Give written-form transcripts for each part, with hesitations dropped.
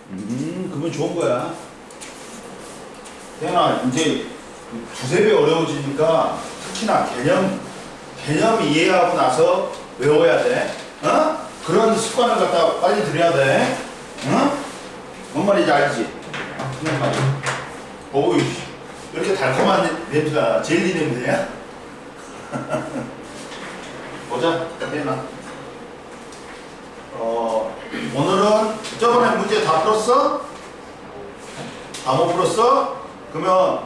그건 좋은 거야. 태연아, 이제 두세 배 어려워지니까 특히나 개념 이해하고 나서 외워야 돼. 어? 그런 습관을 갖다 빨리 들여야 돼. 어? 뭔 말인지 알지? 그냥 말이야. 어우, 이렇게 달콤한 냄새가 젤리 냄새야? 보자, 태연아. 오늘은 저번에 문제 다 풀었어? 다 못 풀었어? 그러면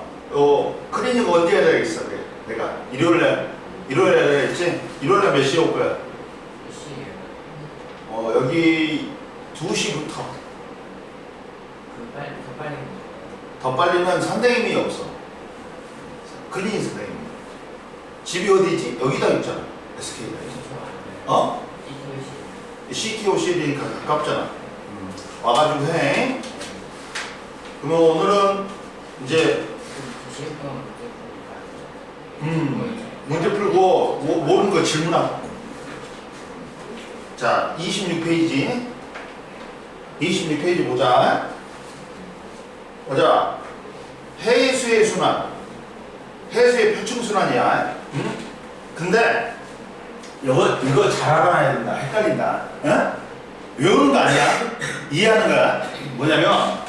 클리닉 언제 해야 되겠어? 내가 일요일에 해야 되겠지? 일요일에 몇 시에 올 거야? 몇 시에요? 여기 2시부터. 더 더 빨리면 선생님이 없어. 클리닉 선생님이. 집이 어디지? 여기다 있잖아. SK다. 어? CTOC니까 가깝잖아. 와가지고 해. 그러면 오늘은 이제 문제 풀고 모르는 거 질문하고. 자, 26페이지. 26페이지 보자. 보자. 해수의 순환. 해수의 표충순환이야. 근데 이거 잘 알아야 된다. 헷갈린다. 어? 외우는 거 아니야. 이해하는 거야. 뭐냐면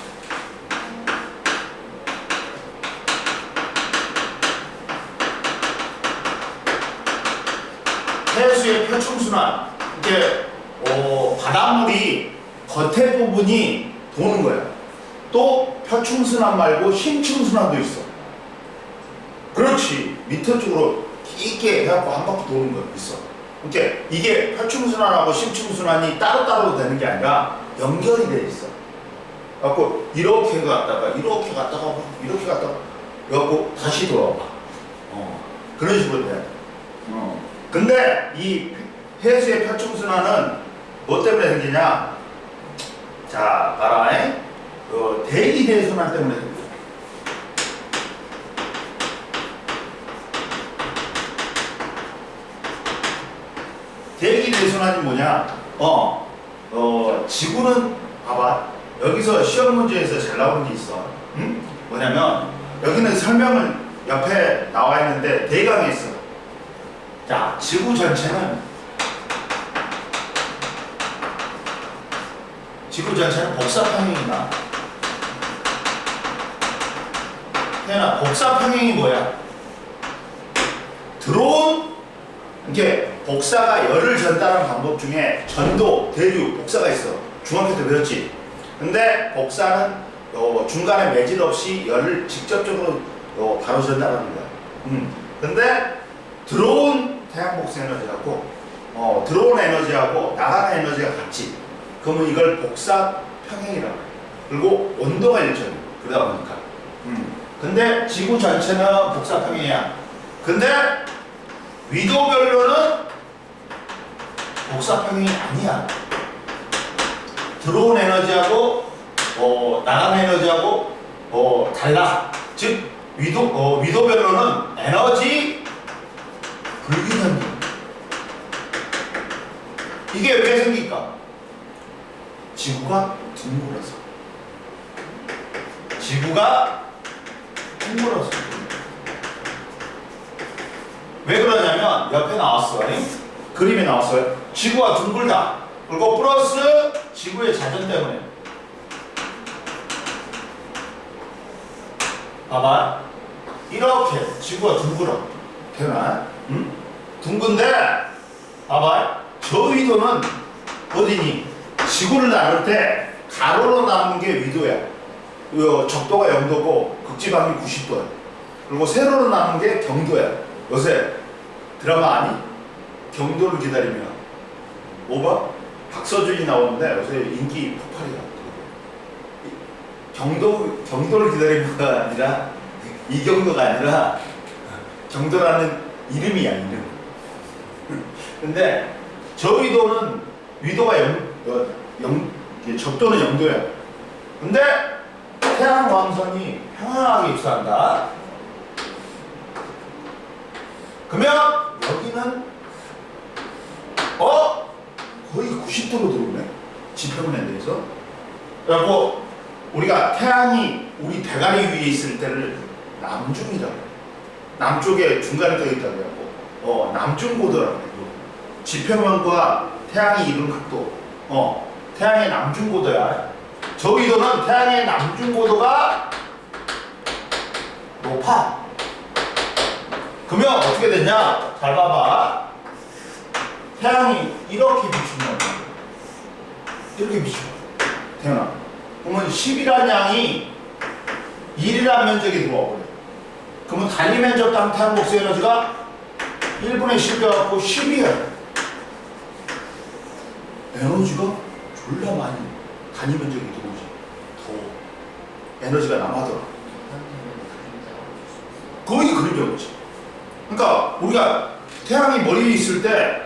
해수의 표충순환. 이게 바닷물이 겉에 부분이 도는 거야. 또 표충순환 말고 심층순환도 있어. 그렇지. 밑에 쪽으로 깊게 해갖고 한 바퀴 도는 거 있어. 이게 표충순환하고 심층순환이 따로따로 되는 게 아니라 연결이 돼 있어. 그래갖고 이렇게 갔다가 이렇게 갔다가 그래갖고 다시 돌아와. 그런 식으로 돼. 근데 이 해수의 표충순환은 뭐 때문에 생기냐? 자, 봐라. 대기대순환 때문에 생겨. 대기대순환이 뭐냐? 지구는 봐봐. 여기서 시험 문제에서 잘 나오는 게 있어. 응? 뭐냐면 여기는 설명을 옆에 나와 있는데 대강에 있어. 자, 지구 전체는 복사평행이다. 태연아, 복사평행이 뭐야? 들어온 이게 복사가 열을 전달하는 방법 중에 전도, 대류, 복사가 있어. 중학교 때 배웠지? 근데 복사는 중간에 매질 없이 열을 직접적으로 바로 전달하는 거야. 근데 들어온 태양 복사 에너지하고 들어온 에너지하고 나가는 에너지가 같지. 그러면 이걸 복사 평행이라고 해. 그리고 온도가 일정해. 그러다 보니까. 근데 지구 전체는 복사 평행이야. 근데 위도별로는 복사 평행이 아니야. 들어온 에너지하고 나가는 에너지하고 달라. 즉 위도별로는 에너지 불균형이. 이게 왜 생길까? 지구가 둥글어서. 왜 그러냐면 옆에 나왔어. 그림에 나왔어요. 지구가 둥글다. 그리고 플러스 지구의 자전 때문에. 봐봐. 이렇게 지구가 둥글어. 되나? 응? 둥근데 봐봐. 저 위도는 어디니? 지구를 나눌 때 가로로 나누는 게 위도야. 적도가 0도고 극지방이 90도야. 그리고 세로로 나누는 게 경도야. 요새 드라마 아니? 경도를 기다리며. 뭐 봐? 박서준이 나오는데 요새 인기 폭발이야. 경도를 기다리며가 아니라 이경도가 아니라 경도라는 이름이야, 이름. 근데 저 위도는 위도가 적도는 0도야. 근데 태양 광선이 평행하게 입수한다. 그러면 여기는 거의 90도로 들어오네. 지평면에 대해서. 그래갖고 우리가 태양이 우리 대가리 위에 있을 때를 남중이라고 해요. 남쪽에 중간에 떠 있다고 해갖고 남중고도라고 해요. 지표면과 태양이 이룬 각도 태양의 남중고도야. 저위도는 태양의 남중고도가 높아. 그러면 어떻게 되냐? 잘 봐봐. 태양이 이렇게 비추면 이렇게 비춰. 태양아. 그러면 10이라는 양이 1이라는 면적이 들어와 버려. 그러면 단위 면적당 태양 복수 에너지가 1분의 10이어갖고 10이야. 에너지가 졸라 많이 단위 면적이 들어오지. 더 에너지가 남아더라. 거의 그림자 없지. 그러니까 우리가 태양이 머리에 있을 때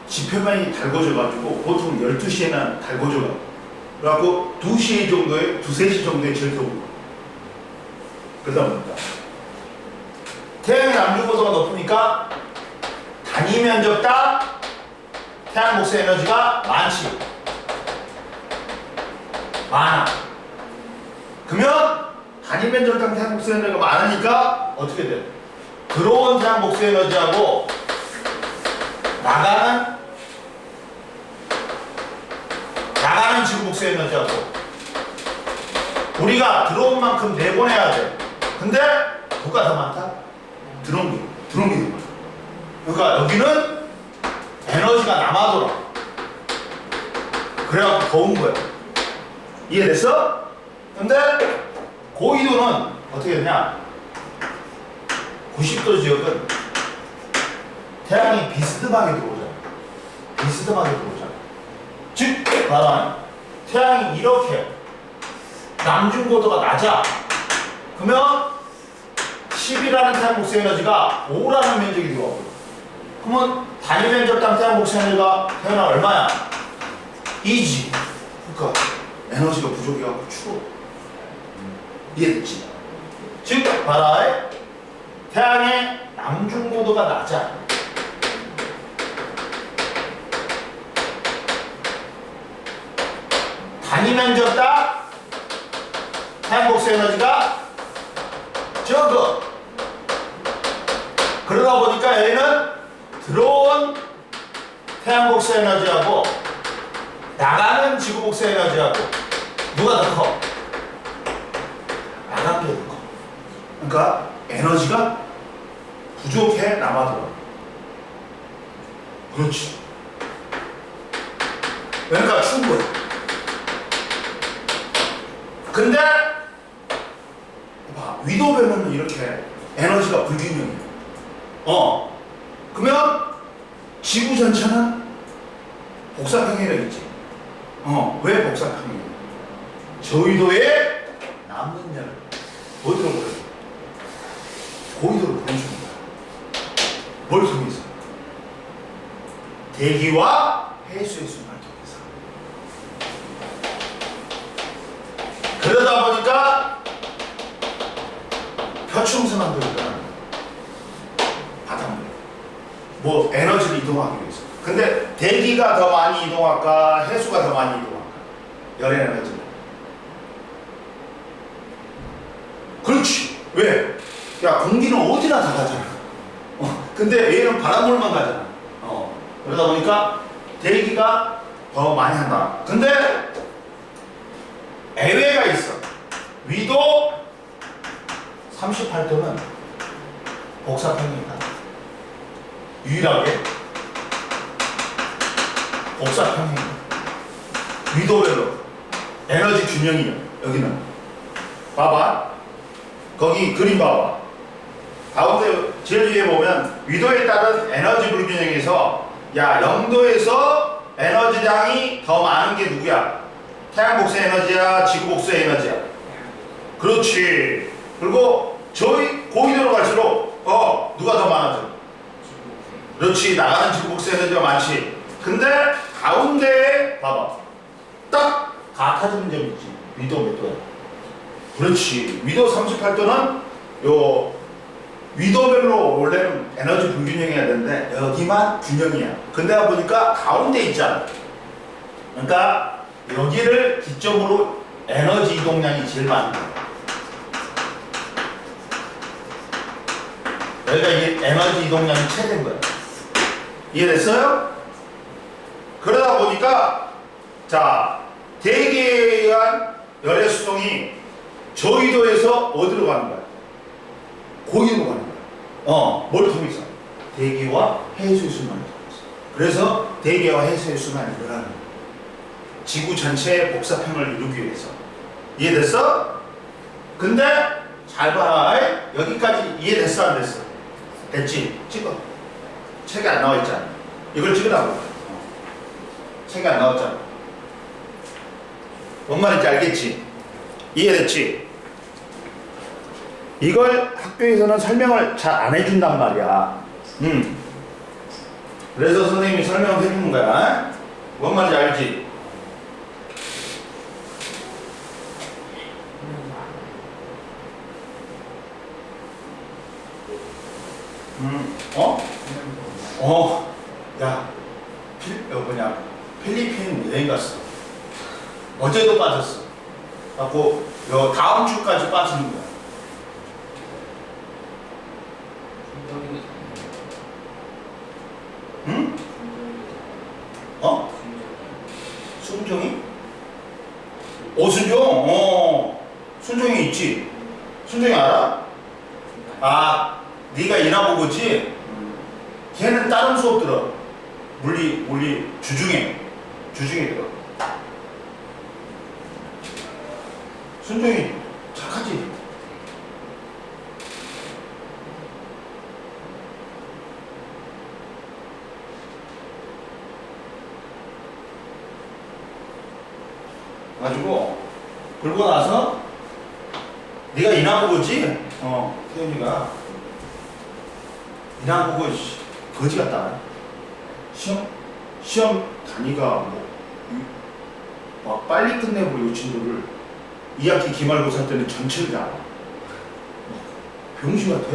지표면이 달궈져가지고 보통 12시에는 달궈져가. 그래갖고 2시 정도에, 3시 정도에 제일 더운 거야. 그러다 보니까 태양의 남중고도가 높으니까 단위 면적당 태양 복수 에너지가 많아. 그러면 단위 면적당 태양 복수 에너지가 많으니까 어떻게 돼? 들어온 태양 복수 에너지하고 나가는 지구 복수 에너지하고 우리가 들어온 만큼 내보내야 돼. 근데 누가 더 많다? 들어온 게 더 많아. 그러니까 여기는 에너지가 남아돌아. 그래갖고 더운 거야. 이해됐어? 근데 고緯도는 어떻게 되냐? 90도 지역은 태양이 비스듬하게 들어오잖아. 즉, 봐라. 태양이 이렇게 남중고도가 낮아. 그러면 10이라는 태양 복수 에너지가 5라는 면적이 들어와. 그러면 단위 면적당 태양 복수 에너지가 태어나 얼마야? 2지. 그러니까 에너지가 부족해갖고 추워. 이해됐지? 즉, 봐라. 태양의 남중고도가 낮아. 단위 면적당 태양 복수 에너지가 적어. 그러다 보니까 얘는 들어온 태양 복수 에너지하고 나가는 지구 복수 에너지하고 누가 더 커? 나가는 게 더 커. 그러니까 에너지가 부족해 남아돌아. 그렇지. 그러니까 추운 거야. 근데 봐, 위도변은 이렇게 에너지가 불균형이야. 그러면 지구 전체는 복사평행이라겠지. 왜 복사평행이야? 저위도에 남는 열 어디로 보여? 고위도로 보내주는 거야. 뭘 통해서? 대기와 해수의 순환을 통해서. 그러다 보니까 표충선을 들어가는 바닷물. 뭐 에너지를 이동하기 위해서. 근데 대기가 더 많이 이동할까? 해수가 더 많이 이동할까? 열 에너지는. 그렇지. 왜? 야, 공기는 어디나 다 가잖아. 근데 얘는 바닷물만 가잖아. 그러다 보니까 대기가 더 많이 한다. 근데 예외가 있어. 위도 38도는 복사평행이다. 유일하게 복사평행이다. 위도별로 에너지 균형이야. 여기는 봐봐. 거기 그림 봐봐. 가운데 제일 위에 보면 위도에 따른 에너지 불균형에서 야 0도에서 에너지량이 더 많은 게 누구야? 태양 복수 에너지야? 지구 복수 에너지야? 그렇지. 그리고 저희 고위도로 갈수록 누가 더 많아져? 그렇지. 나가는 지구 복수 에너지가 많지. 근데 가운데에 봐봐. 딱 같아지는 점이 있지. 위도 몇 도야? 그렇지. 위도 38도는 요 위도별로 원래는 에너지 불균형해야 되는데 여기만 균형이야. 근데 보니까 가운데 있잖아. 그러니까 여기를 기점으로 에너지 이동량이 제일 많은 거예요. 여기가 이 에너지 이동량이 최대인 거예요. 이해됐어요? 그러다 보니까 자 대기에 의한 열의 수송이 저위도에서 어디로 가는 거야? 고기로 가는 거야. 뭘 통해서? 대기와 해수의 순환을 통해서. 그래서 대기와 해수의 순환이 일어나는 거야. 지구 전체의 복사평을 이루기 위해서. 이해됐어? 근데 잘 봐라. 여기까지 이해됐어 안 됐어? 됐지? 찍어. 책에 안 나와 있잖아. 이걸 찍으라고. 책에 안 나왔잖아. 뭔 말인지 알겠지? 이해됐지? 이걸 학교에서는 설명을 잘 안 해준단 말이야. 그래서 선생님이 설명을 해주는 거야. 뭔 말인지 알지? 야, 필리핀 여행 갔어. 어제도 빠졌어. 갖고 다음 주까지 빠지는 거야. 응? 순종이? 순종? 순종이 있지. 순종이 알아? 네가 인하보고지? 걔는 다른 수업 들어. 물리 주중에 들어. 순종이 착하지? 가지고 그러고 나서 네가 인하보고지? 태연이가 인하보고 거지 같다. 시험 단위가 막 빨리 끝내고 요 친구를 2학기 기말고사 때는 전체를 다 병신 같아.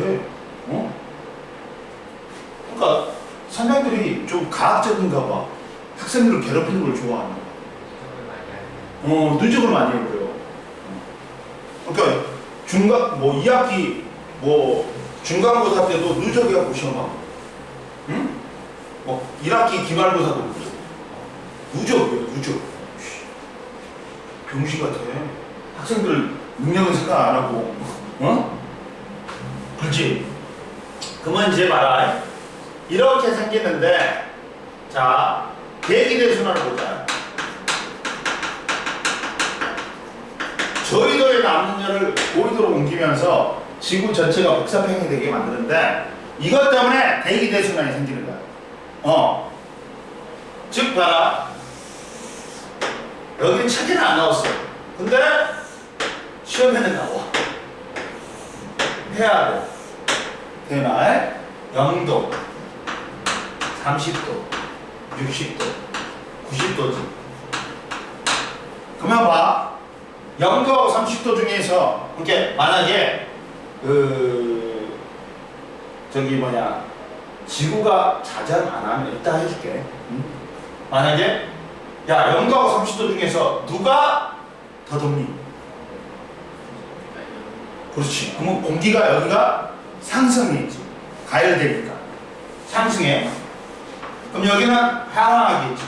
그러니까 선생들이 좀 가학적인가 봐. 학생들을 괴롭히는 걸 좋아하는 거야. 누적을 많이 해버려. 그러니까 2학기 중간고사 때도 누적해갖고 시험하고, 1학기 기말고사도 누적이야, 누적. 병신 같아. 학생들 능력은 생각 안 하고, 그렇지? 그러면 이제 봐라. 이렇게 생기는데, 자, 대기대순환을 보자. 저위도에 남는 열을 고위도로 옮기면서 지구 전체가 복사평이 되게 만드는데, 이것 때문에 대기대순환이 생기는 거야. 즉, 봐라. 여기는 책에는 안 나왔어. 근데 시험에는 나와. 해야 돼. 대나 0도, 30도, 60도, 90도지. 그러면 봐. 0도하고 30도 중에서, 이렇게 만약에 지구가 자전 안 하면 이따 해줄게. 만약에 0도하고 30도 중에서 누가 더 덥니? 그렇지. 그러면 공기가 여기가 상승이지. 가열되니까 상승해. 그럼 여기는 하강하겠지.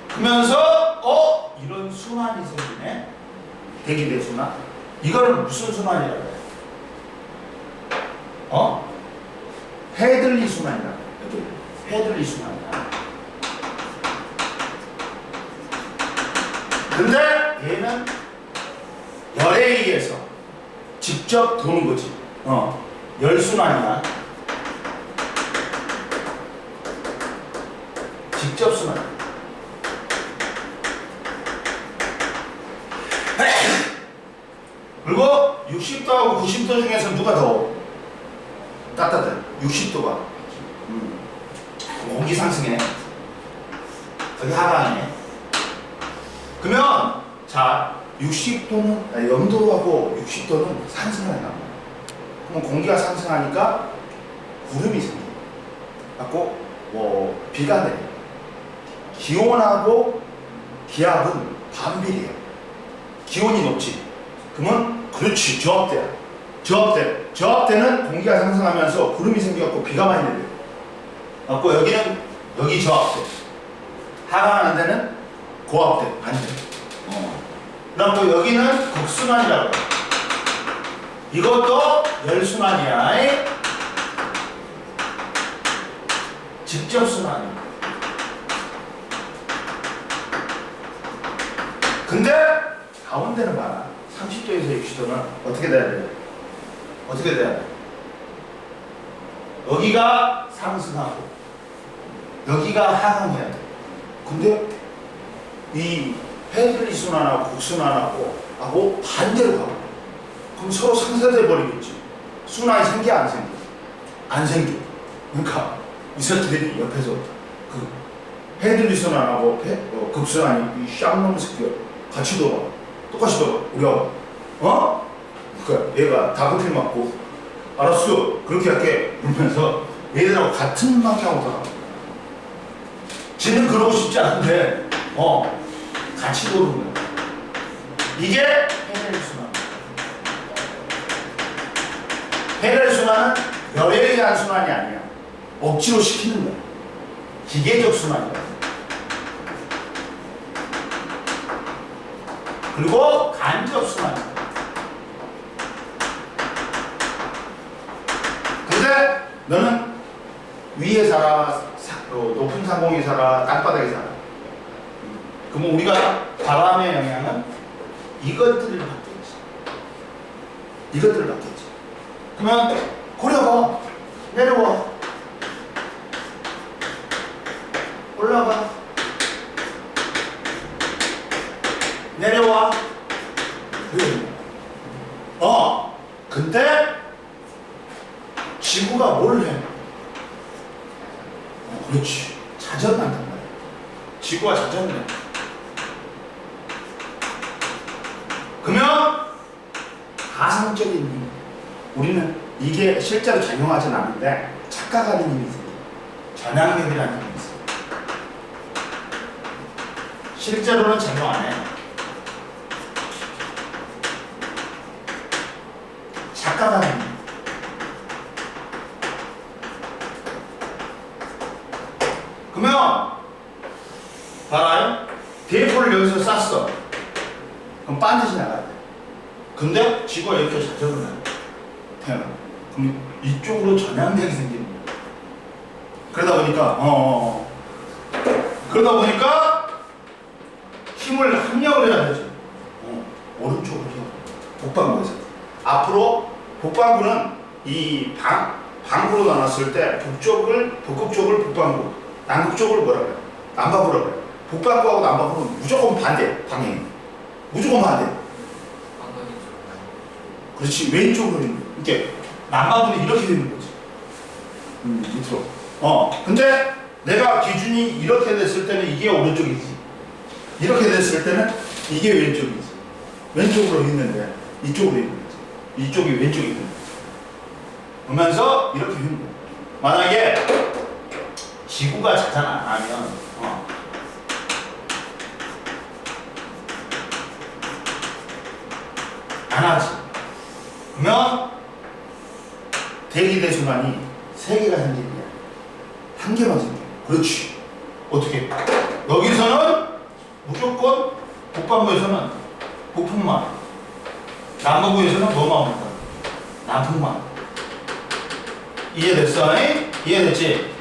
그러면서 이런 순환이 생기네. 대기대순환. 이거는 무슨 순환이라고 해? 헤들리 순환이라고 해. 헤들리 순환이야. 근데 얘는 열에 의해서 직접 도는 거지. 열순환이야. 직접 순환. 그리고 60도하고 90도 중에서 누가 더 따뜻해? 60도가. 공기 상승해. 여기 하강해. 그러면 자 60도는 0도하고 60도는 상승하는 거야. 그럼 공기가 상승하니까 구름이 생겨. 갖고 비가 내려. 기온하고 기압은 반비례해요. 기온이 높지. 그러면 그렇지 저압대야. 저압대는 공기가 상승하면서 구름이 생겨갖고 비가 많이 내려요. 갖고 여기는 여기 저압대. 하강하는 데는 고압대 반대. 그다음 또 여기는 극순환이라고 해요. 이것도 열순환이야. 직접순환이야. 근데 가운데는 봐라. 30도에서 60도는 어떻게 돼야 돼요? 어떻게 돼야 돼? 여기가 상승하고 여기가 하강해야 돼. 근데 이 헤들리 순환하고 곡순환하고 반대로 가고 그럼 서로 상쇄돼 버리겠지. 순환이 생겨 안 생겨? 안 생겨. 그러니까 이 새끼들이 옆에서 그 헤들리 순환하고 극순환이 이 쌍놈 새끼가 같이 돌아. 똑같이 돌아. 우리가 그러니까 얘가 다크필 맞고 알았어 그렇게 할게 그러면서 얘들하고 같은 방향으로 돌아. 쟤는 그러고 싶지 않은데 같이 도는 거야. 이게 헤넬 순환. 헤넬 순환은 열에 의한 순환이 아니야. 억지로 시키는 거야. 기계적 순환이야. 그리고 간접 순환이야. 근데 너는 위에 살아, 높은 상공에 살아, 땅바닥에 살아. 그러면 우리가 바람의 영향은 이것들을 받겠지. 이것들을 받겠지. 그러면 고려봐. 내려와. 올라가. 내려와. 근데 지구가 뭘 해? 그렇지. 자전한단 말이야. 지구가 자전해. 그러면 가상적인 힘. 우리는 이게 실제로 작용하진 않는데 착각하는 힘이 있어요. 전향력이라는 힘이 있어요. 실제로는 작용 안 해. 착각하는 힘. 그러면 봐라요. 대포를 여기서 쐈어. 그럼 반드시 나가야 돼. 근데 지구가 이렇게 자전을 해. 태어나. 그럼 이쪽으로 전향력이 생기는 거야. 그러다 보니까 힘을 합력을 해야 되지. 오른쪽으로 복방구에서 앞으로 복방구는 이 방구로 나눴을 때 북극 쪽을 복방구, 남극 쪽을 뭐라 그래? 남방구라 그래. 북방구하고 남방구는 무조건 반대 방향이. 무조건 반대. 그렇지. 왼쪽으로 있는 거. 이렇게 남방구는 이렇게 되는 거지. 밑으로. 근데 내가 기준이 이렇게 됐을 때는 이게 오른쪽이지. 이렇게 됐을 때는 이게 왼쪽이지. 왼쪽으로 있는데 이쪽으로 있는 거지. 이쪽이 왼쪽이 있는 거지. 그러면서 이렇게 있는 거야. 만약에 지구가 자전하면 안 하지. 그러면 대기대순환이 3개가 생기는 거야. 한 개만 생겨. 그렇지. 어떻게? 여기서는 무조건 북반구에서는 북풍만, 남반구에서는 뭐만 온다? 남풍만. 이해됐어? 이해됐지?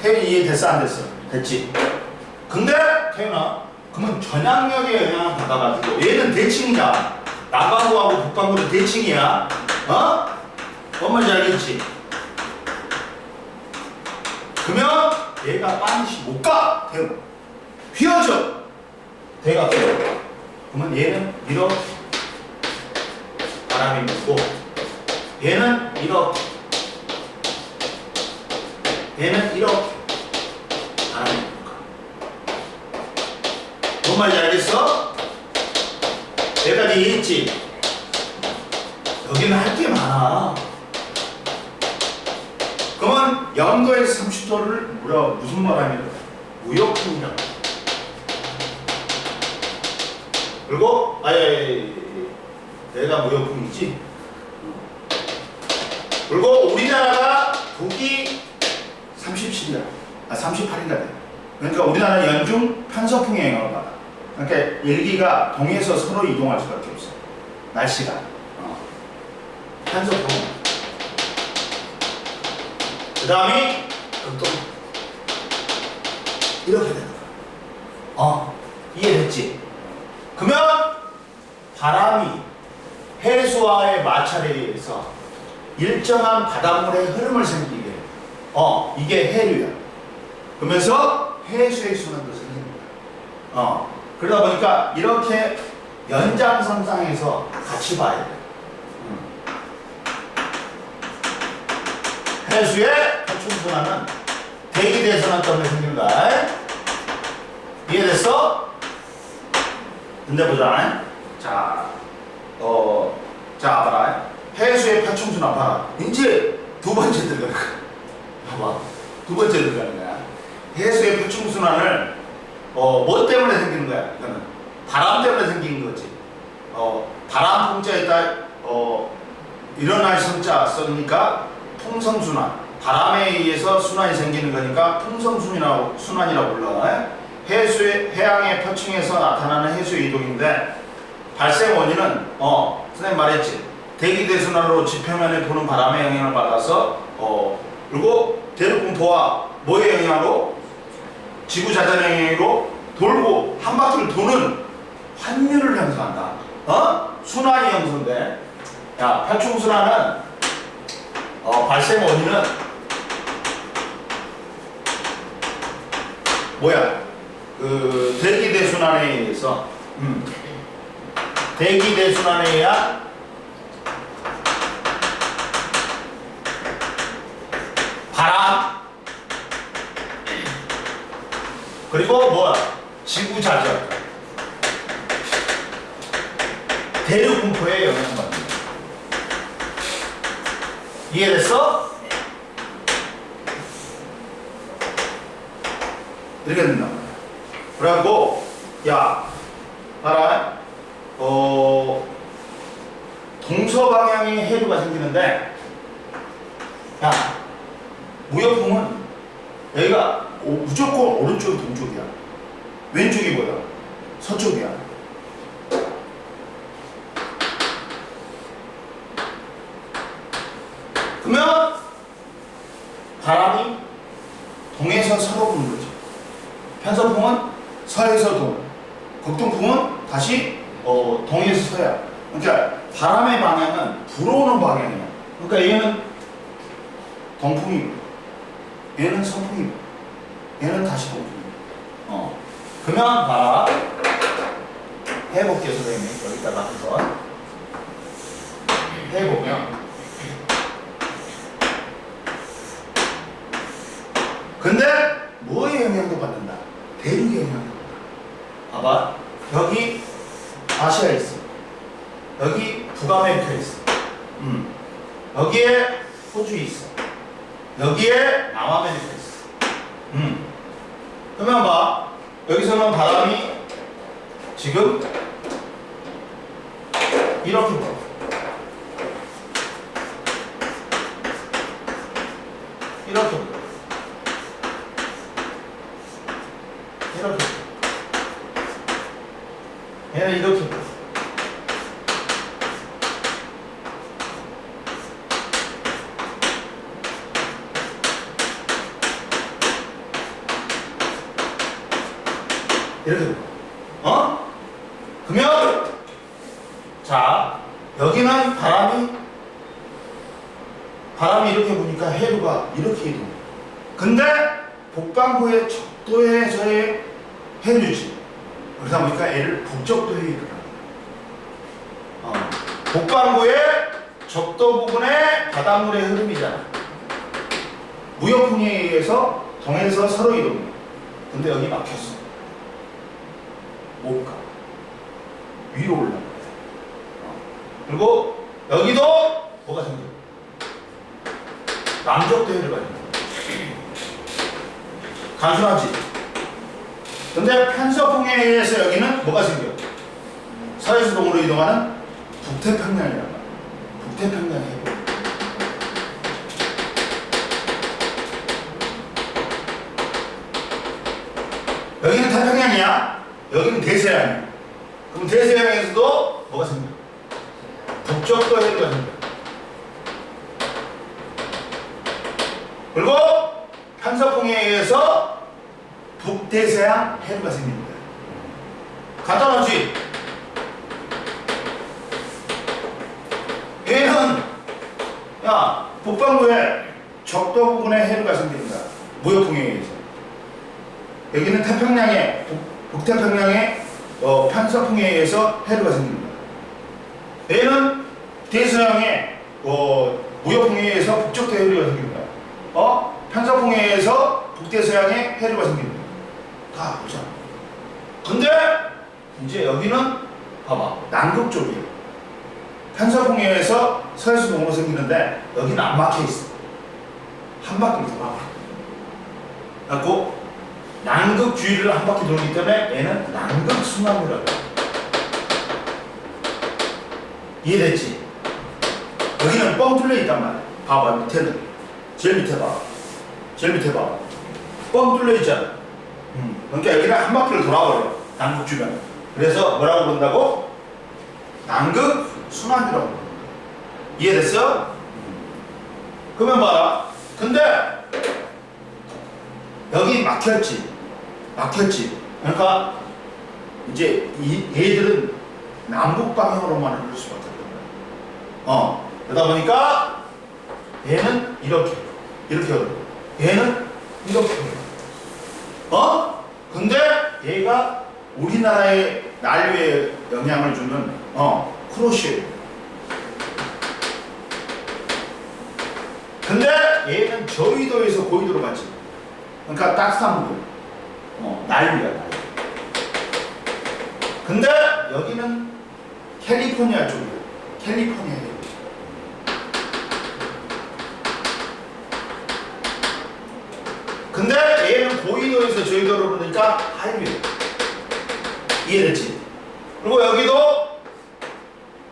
태윤이 이해됐어? 안 됐어? 됐지? 근데 태윤아, 그러면 전향력에 영향을 받아가지고 얘는 대칭이잖아. 남반구하고 북반구는 대칭이야. 뭔 말인지 알겠지? 그러면 얘가 반드시 못 가. 태윤. 휘어져. 대가 휘어. 그러면 얘는 이렇게 바람이 불고 얘는 이렇게 얘는 이렇게 바람이 불까. 뭔 말인지 알겠어? 여기까지 이해했지? 여기는 할 게 많아. 그러면 0도에서 30도를 무슨 말 하냐면 무역풍이라고. 그리고 아예 내가 무역풍이지. 그리고 우리나라가 북이 37이야. 38이라. 그러니까 우리나라 연중 편서풍의 영향을 받아. 그러니까 일기가 동해에서 서로 이동할 수밖에 없어. 날씨가. 편서풍. 그 다음이 극동. 이렇게 되는 거야. 이해됐지? 그러면 바람이 해수와의 마찰에 의해서 일정한 바닷물의 흐름을 생기게 해. 이게 해류야. 그러면서 해수의 순환도 생기는 거야. 그러다 보니까 이렇게 연장선상에서 같이 봐야 돼. 해수의 해충순환은 대기대순환 때문에 생기는 거야. 이해됐어? 근데 보자. 자, 봐라. 해수의 파충순환 봐라. 이제 두 번째 들어가는 거야. 봐봐. 두 번째 들어가는 거야. 해수의 파충순환을 뭐 때문에 생기는 거야? 이거는 바람 때문에 생기는 거지. 바람 풍자에다 일어날 성자 쓰니까 풍성순환. 바람에 의해서 순환이 생기는 거니까 풍성순환이라고 불러. 해양의 표층에서 나타나는 해수의 이동인데 발생 원인은 선생님 말했지. 대기대순환으로 지표면에 부는 바람의 영향을 받아서 그리고 대륙분포와 뭐의 영향으로? 지구자전의 영향으로 돌고 한 바퀴를 도는 환율을 형성한다. 순환이 형성돼. 야, 표충순환은 발생 원인은 뭐야? 그 대기대순환에 의해서 대기대순환에 의한 바람 그리고 뭐야? 지구자전 대륙분포에 영향받는다. 이해됐어? 이렇게 된다. 그래갖고 야 봐라. 동서방향의 해류가 생기는데 야 무역풍은 여기가 무조건 오른쪽이 동쪽이야. 왼쪽이 뭐야? 서쪽이야. 그러면 바람이 동에서 서로 부는 거지. 편서풍은 서에서 동, 극동풍은 다시 동에서 서야. 그러니까 바람의 방향은 불어오는 방향이야. 그러니까 얘는 동풍이고, 얘는 서풍이고, 얘는 다시 동풍이고. 그러면 봐라. 해볼게요, 선생님. 여기다가 한번 해보면. 근데 뭐의 영향도 받는다? 대륙의 영향도 받는다. 봐봐. 여기 아시아에 있어. 여기 북아메리카에 있어. 여기에 호주에 있어. 여기에 남아메리카에 있어. 그러면 봐. 여기서는 바람이 지금 이렇게 불어. 이렇게 불어. 이렇게. 얘는 이렇게. 이렇게. 그러면 자 여기는 바람이 이렇게 부니까 해류가 이렇게 이동. 근데 북반구의 적도에서의 해류지. 그러다 보니까 얘를 북적도에 이르라. 북반구의 적도 부분의 바닷물의 흐름이잖아. 무역풍에 의해서 동에서 서로 이동해. 근데 여기 막혔어. 못 가. 위로 올라가. 그리고 여기도 뭐가 생겨? 남적도 해류가 있는 거야. 단순하지? 근데 편서풍에 의해서 여기는 뭐가 생겨? 서해에서 동으로 이동하는 북태평양이란 말이야. 북태평양 해구. 여기는 태평양이야. 여기는 대서양이야. 그럼 대서양에서도 뭐가 생겨? 북쪽도 해구가 생겨. 그리고 편서풍에 의해서 북대서양 해구가 생깁니다. 간단하지? 얘는 야 북반구에 적도 부근에 해류가 생깁니다. 무역풍에 의해서. 여기는 태평양에 북태평양의 편서풍에 의해서 해류가 생깁니다. 얘는 대서양에 무역풍에 의해서 북쪽도 해류가 생깁니다. 편서풍에 의해서 북대서양에 해류가 생깁니다. 다 보자. 근데 이제 여기는 봐봐 남극 쪽이에요. 편서풍에 의해서 서해에서 동으로 생기는데 여기는 안 막혀 있어. 한 바퀴 돌아가. 그래갖고 남극 주위를 한 바퀴 돌기 때문에 얘는 남극 순환이라고. 이해됐지? 여기는 뻥 뚫려 있단 말이야. 봐봐 밑에는 제일 밑에 봐. 제일 밑에 봐. 뻥 뚫려 있잖아. 그러니까 여기는 한 바퀴를 돌아버려. 남극 주변. 그래서 뭐라고 부른다고? 남극 순환이라고 부른다. 이해됐어? 그러면 봐라. 근데 여기 막혔지. 막혔지. 그러니까 이제 얘들은 남북 방향으로만 흐를 수밖에 없는 거야. 그러다 보니까 얘는 이렇게 흐르고 얘는 이렇게 흐르고. 근데 얘가 우리나라의 난류에 영향을 주는 크로시예요. 근데 얘는 저위도에서 고위도로 갔지. 그러니까 따뜻한 부분. 난류야, 난류. 근데 여기는 캘리포니아 쪽이에요. 캘리포니아예요. 근데 얘는 고위도에서 저위도로 오니까 한류예요. 이해됐지? 그리고 여기도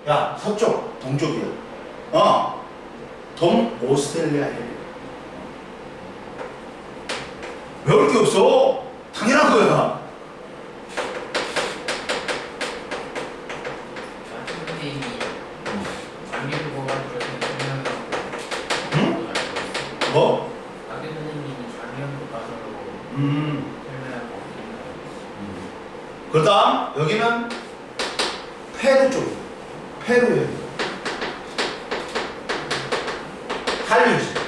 야 서쪽 동쪽이야. 동오스트레일리아 해요. 외울 게 없어. 당연한 거야. 선생님이 장기를 보관해서 설명하고 응? 뭐? 장기 선생님이 장기를 가서로 설명하고 그 다음 여기는 페루 쪽. 페루예요. 한류지.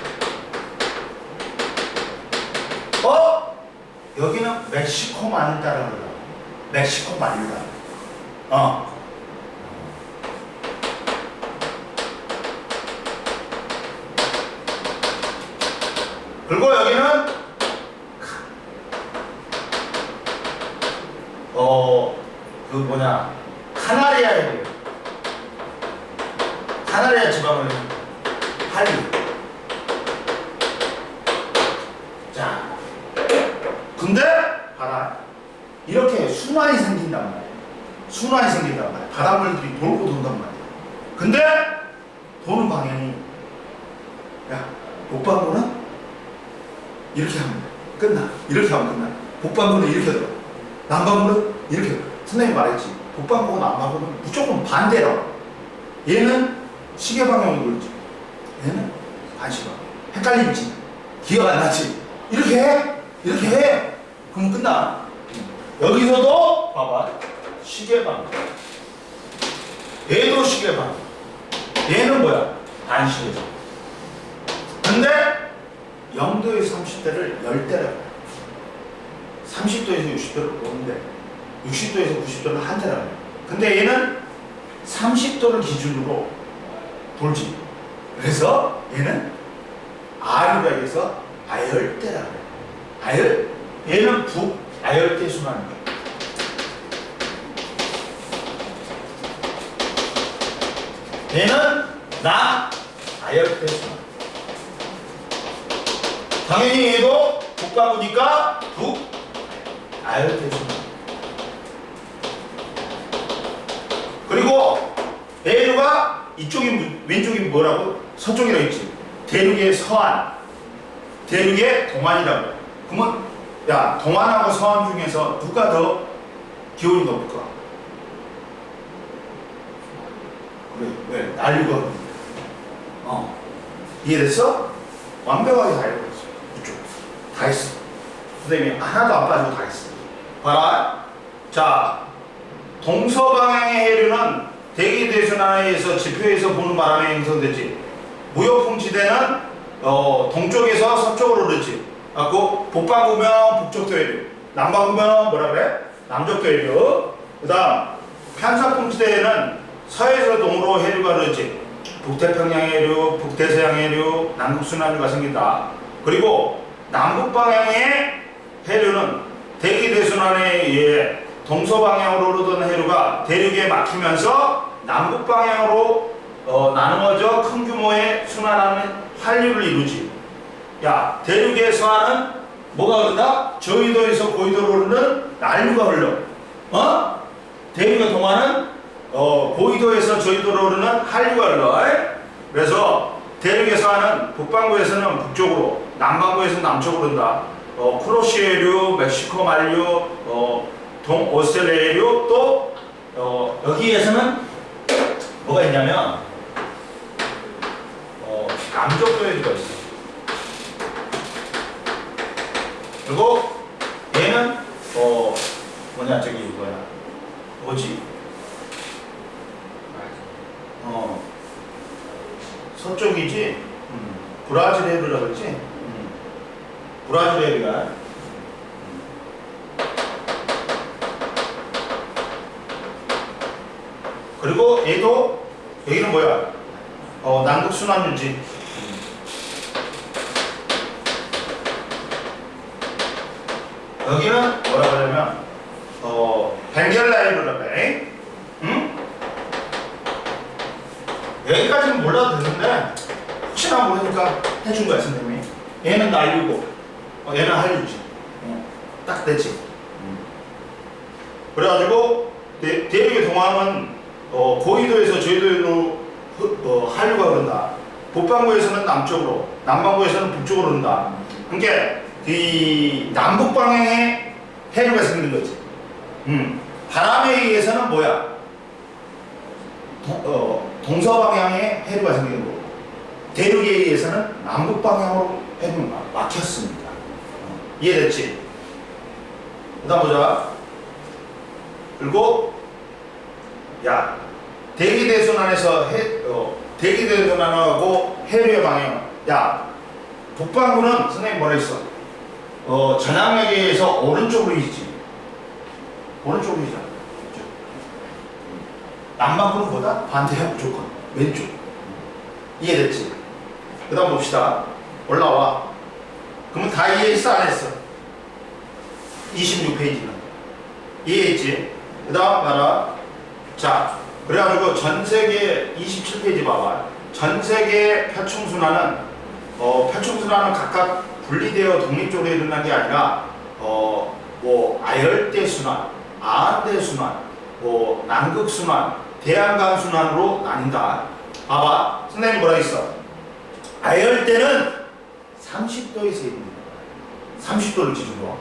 여기는 멕시코만을 따라 흘러. 멕시코만을 따라. 그리고 여기는 카나리아예요. 카나리아 지방을 한류. 자, 근데 봐라. 이렇게 순환이 생긴단 말이야. 순환이 생긴단 말이야. 바닷물들이 돌고 돈단 말이야. 근데 도는 방향이 야, 북반구는 이렇게 하면 끝나. 이렇게 하면 끝나. 북반구는 이렇게 들어. 남반구는 이렇게 들어. 선생님이 말했지. 북반구고 남반구는 무조건 반대라고. 얘는 시계 방향으로 돌지. 얘는 반시방. 헷갈리지. 기억 안 나지. 이렇게 해. 이렇게 해. 그럼 끝나. 여기서도 봐봐. 시계 방향. 얘도 시계 방향. 얘는 뭐야? 반시계죠. 근데 0도에서 30도를 열대라고 해요. 30도에서 60도를 오는데 60도에서 90도는 한대라고 해요. 근데 얘는 30도를 기준으로 돌지. 그래서 얘는 아류라 해서 아열대라고 해요. 아열? 얘는 북아열대 순환입니다. 얘는 남아열대 순환. 당연히 얘도 북반구니까 북아열대 순환. 그리고 해류가 이쪽이 왼쪽이 뭐라고? 서쪽이라고 했지. 대륙의 서안, 대륙의 동안이라고. 그러면 야, 동안하고 서안 중에서 누가 더 기온이 높을까? 왜? 난류가 이해됐어? 완벽하게 다 해버렸어. 이쪽 다 했어. 선생님이 하나도 안 빠지고 다 했어. 봐라. 자, 동서방향의 해류는 대기대순환에서 지표에서 보는 바람에 형성되지. 무역풍지대는 동쪽에서 서쪽으로 흐르지. 그래갖고 북반구면 북쪽도 해류, 남반구면 뭐라 그래? 남쪽도 해류. 그 다음 편서풍지대에는 서에서 동으로 해류가 흐르지. 북태평양 해류, 북대서양 해류, 남극순환류가 생긴다. 그리고 남북방향의 해류는 대기대순환에 의해 동서방향으로 흐르던 해류가 대륙에 막히면서 남북방향으로 나누어져 큰 규모의 순환하는 환류를 이루지. 야, 대륙의 서안은 뭐가 흐른다? 저위도에서 고위도로 흐르는 난류가 흘러. 대륙의 동안은 고위도에서 저위도로 흐르는 한류가 흘러. 그래서 대륙의 서안은 북반구에서는 북쪽으로, 남반구에서는 남쪽으로 흐른다. 크로시해류, 멕시코 만류, 동오스트레일리아해류, 또 여기에서는 뭐가 있냐면 남쪽도 해류가 있어. 그리고 얘는 뭐지? 서쪽이지. 브라질 해류라고 그랬지. 브라질 해류가. 그리고 얘도 여기는 뭐야? 남극 순환유지. 여기는 뭐라 그러냐면 벵겔라이루라고 해. 응? 여기까지는 몰라도 되는데 혹시나 모르니까 해준 거야 선생님이. 얘는 난류고 얘는 한류지. 딱 됐지. 그래가지고 대륙의 동항은 고위도에서 저위도로 한류가 흐른다. 북반구에서는 남쪽으로, 남반구에서는 북쪽으로 흐른다. 그러니까 이 남북 방향의 해류가 생기는 거지. 바람에 의해서는 뭐야? 동서 방향의 해류가 생기는 거고, 대륙에 의해서는 남북 방향으로 해류가 막혔습니다. 이해됐지? 그다음 보자. 그리고 야, 대기대순환에서 대기대순환하고 해류의 방향. 야, 북반구는 선생님 뭐라 했어? 전향력에 의해서 오른쪽으로 이지. 오른쪽으로 이잖아. 남반구는 뭐다? 반대야 무조건. 왼쪽. 이해됐지? 그 다음 봅시다. 올라와. 그러면 다 이해했어? 안 했어? 26페이지는. 이해했지? 그 다음 봐라. 자, 그래가지고 전세계 27페이지 봐봐. 전세계 표충순환은 표충순환은 각각 분리되어 독립적으로 일어난 게 아니라 뭐 아열대 순환, 아한대 순환, 뭐 남극 순환, 대양간 순환으로 나뉜다. 봐봐, 선생님 뭐라 했어? 아열대는 30도에서 있는 거야. 30도를 기준으로.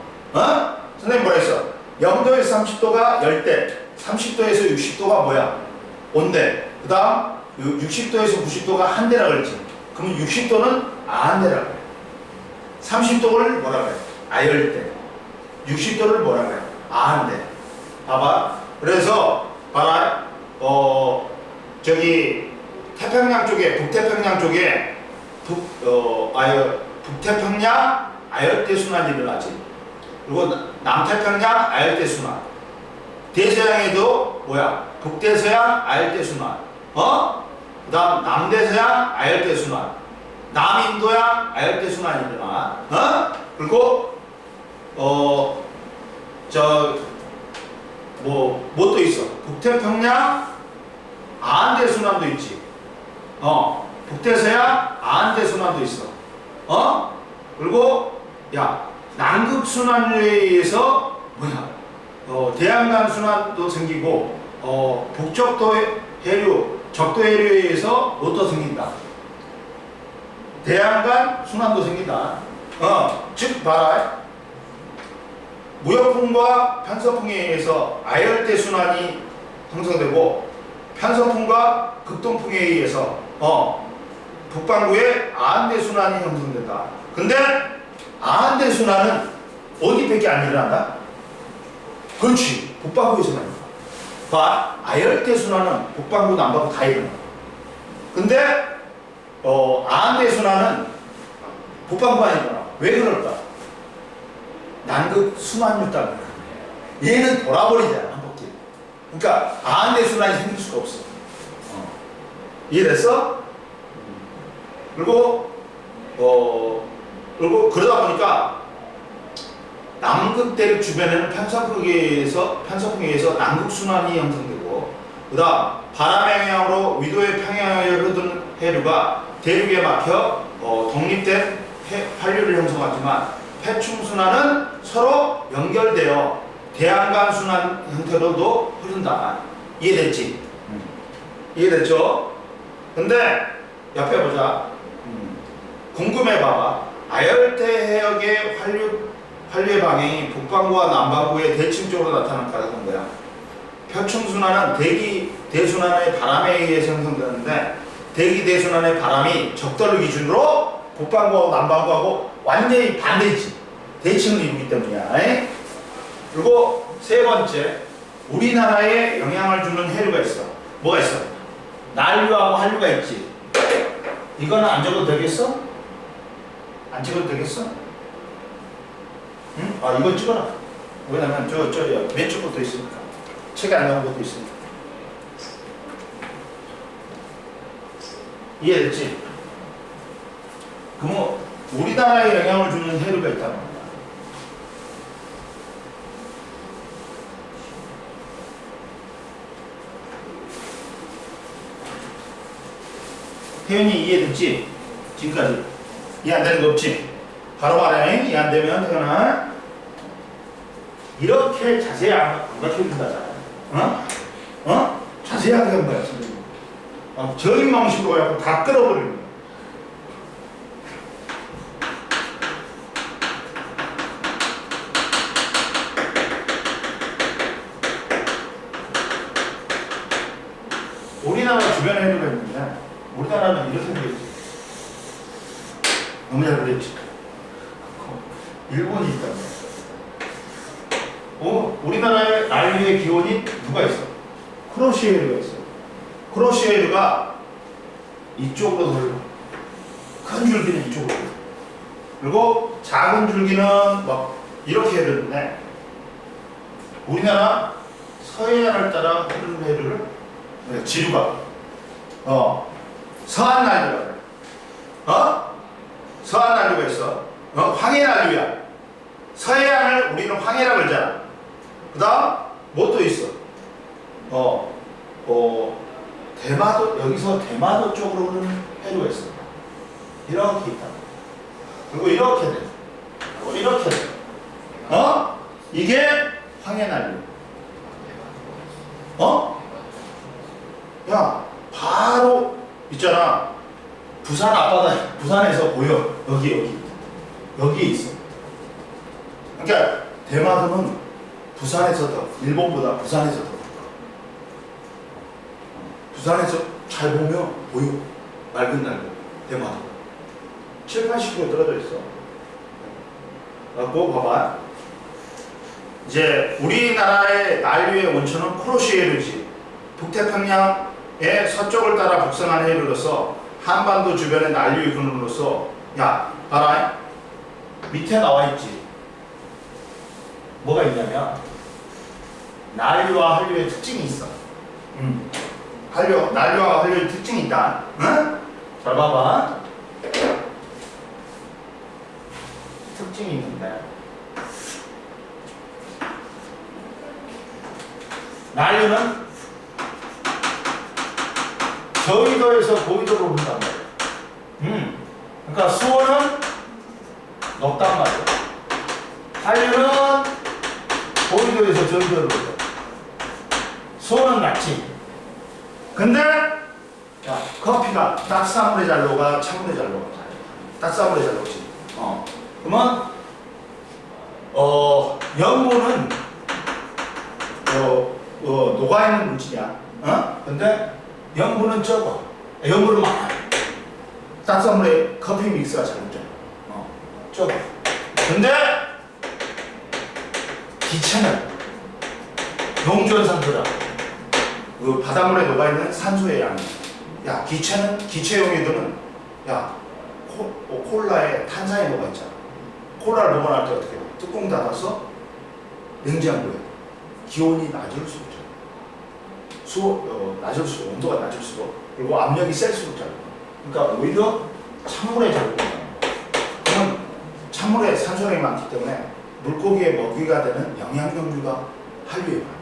선생님 뭐라 했어? 0도에서 30도가 열대, 30도에서 60도가 뭐야? 온대. 그 다음 60도에서 90도가 한대라 그랬지. 그러면 60도는 아한대라 그래. 30도를 뭐라 그래? 아열대. 60도를 뭐라 그래? 아한대. 봐봐. 그래서 봐라. 저기 태평양 쪽에, 북태평양 쪽에 북태평양 아열대 순환이 일어나지. 그리고 남태평양 아열대 순환. 대서양에도 뭐야? 북대서양 아열대 순환. 그 다음 남대서양 아열대 순환. 남인도양 아열대 순환이 일어나. 그리고 뭐 또 있어? 북태평양 아한대 순환도 있지. 북대서양 아한대 순환도 있어. 그리고 야, 남극 순환에 의해서 뭐야? 대양간 순환도 생기고 북적도 해류, 적도 해류에 의해서 뭐도 생긴다. 대양간 순환도 생긴다. 즉 봐라. 무역풍과 편서풍에 의해서 아열대 순환이 형성되고 편서풍과 극동풍에 의해서 북반구에 아한대 순환이 형성된다. 근데 아한대 순환은 어디밖에 안 일어난다? 그렇지. 북반구에서만. 봐. 아열대 순환은 북반구, 남반구 다 일어나. 근데 아한대 순환은 북반구 안 일어나. 왜 그럴까? 남극 순환율 때문에. 얘는 돌아버리잖아, 한 바퀴. 그러니까 아한대 순환이 생길 수가 없어. 이해됐어? 그리고 그러다 보니까 남극 대륙 주변에는 편서풍에 의해서 남극 순환이 형성되고, 그다음 바람의 영향으로 위도의 평양에 흐르는 해류가 대륙에 막혀 독립된 환류를 형성하지만 폐충 순환은 서로 연결되어 대양간 순환 형태로도 흐른다. 이해됐지? 이해됐죠? 근데 옆에 보자. 궁금해봐봐. 아열대 해역의 환류의 방향이 북반구와 남반구의 대칭적으로 나타나는 가능한 거야. 표충 순환은 대기 대순환의 바람에 의해서 형성되는데, 대기 대순환의 바람이 적도를 기준으로 북반구하고 남반구하고 완전히 반대지. 대칭을 이루기 때문이야. 그리고 세 번째, 우리나라에 영향을 주는 해류가 있어. 뭐가 있어? 난류하고 한류가 있지. 이거는 안 적어도 되겠어? 안 찍어도 되겠어? 응? 이건 찍어라. 왜냐면 왼쪽 것도 있으니까. 책에 안 나온 것도 있으니까. 이해됐지? 그럼 우리나라에 영향을 주는 해류가 있다는 거야. 태연이 이해됐지? 지금까지 이해 안 되는 거 없지? 바로 말해. 이해 안 되면 태연아 이렇게 자세히 안 가르쳐준다잖아. 자세하게 한 거야 선생님. 적인 방식으로 해갖고 다 끌어버리는 거야. 우리나라 주변에 해류가 있는데, 우리나라는 이렇게 되어 있지. 너무 잘 그랬지. 일본이 있다고. 우리나라의 난류의 기원이 누가 있어? 크로시아 해류가 있어. 크로시아 해류가 이쪽으로 돌려. 큰 줄기는 이쪽으로 돌려. 그리고 작은 줄기는 막 이렇게 흐르는데, 우리나라 서해안을 따라 흐르는 해류를 지류가 서한 난류가 그래. 서한 난류가 있어. 황해 난류야. 서해안을 우리는 황해라 그러잖아. 그 다음 뭐 또 있어? 대마도, 여기서 대마도 쪽으로 오는 해류가 있어. 이렇게 있다. 그리고 이렇게 돼. 그리고 이렇게 돼. 이게 황해 난류. 야, 바로 있잖아. 부산 앞바다, 부산에서 보여. 여기에 있어. 그러니까 대마도는 부산에서 더, 일본보다 부산에서 더 가까워. 부산에서 잘 보면 보여. 맑은 날고 대마도 7, 80km 떨어져 있어. 그거 봐봐. 이제 우리나라의 난류의 원천은 크로시아 해류지. 북태평양의 서쪽을 따라 북상한 해류로서 한반도 주변의 난류의 근원으로서, 야, 봐라. 밑에 나와 있지. 뭐가 있냐면 난류와 한류의 특징이 있어. 난류와 한류의 특징이 있다. 응? 잘 봐봐. 특징이 있는데, 난류는 저위도에서 고위도로 흐른단 말이야. 그러니까 수온은 높단 말이야. 한류는 고위도에서 저위도로 흐른다. 수온은 낮지. 근데 야, 커피가 따스한 물에 잘 녹아, 찬 물에 잘 녹아. 따스한 물에 잘 녹지. 그러면 염분은 녹아있는 물질이야. 근데 염분은 적어. 염분은 많아. 따스한 물에 커피 믹스가 잘 녹잖아. 적어. 근데 기체는 용존 상태다. 그 바닷물에 녹아있는 산소의 양이. 야, 기체 용액들은 야, 콜라에 탄산이 녹아있잖아. 콜라를 녹아낼 때 어떻게 해? 뚜껑 닫아서 냉장고에 기온이 낮을수록 낮을수록 온도가 낮을수록 그리고 압력이 셀수록 잘 녹아. 그러니까 오히려 찬물에 잘 녹아. 그러면 찬물에 산소량이 많기 때문에 물고기의 먹이가 되는 영양경주가 한류에 많아.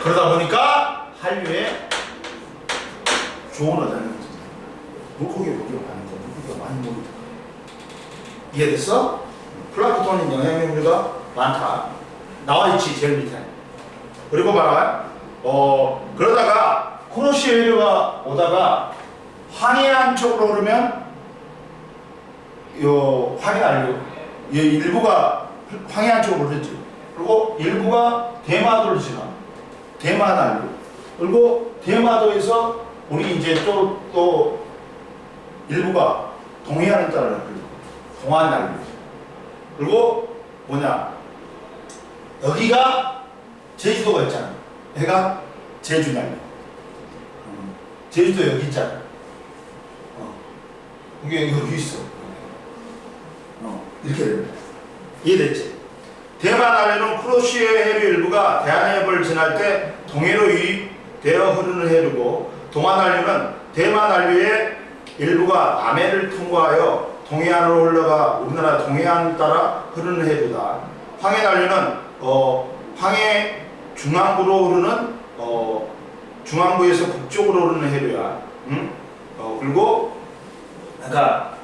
그러다 보니까 한류에 좋은 어장이 물고기의 먹이가 많으니까 물고기가 많이 먹이다. 이해됐어? 플랑크톤인 영양경주가 많다. 나와있지 제일 밑에. 그리고 봐라. 그러다가 쿠로시오해류가 오다가 황해안 쪽으로 흐르면 요 황해안류 일부가 황해안 쪽으로 흐르지. 그리고 일부가 대마도를 지나 대만안류. 그리고 대마도에서 우리 이제 또 일부가 동해안을 따라 흐르고 동안안류. 그리고 뭐냐 여기가 제주도가 있잖아. 얘가 제주난류. 제주도 여기 있잖아. 이게 여기 있어. 이렇게 됩니다. 이해됐지? 대만안류는 쿠로시오 해류 일부가 대한해협을 지날 때 동해로 유입되어 흐르는 해류고, 동안안류는 대만안류의 일부가 남해를 통과하여 동해안으로 흘러가 우리나라 동해안 따라 흐르는 해류다. 황해안류는 황해 중앙부로 흐르는 중앙부에서 북쪽으로 흐르는 해류야. 그리고 그러니까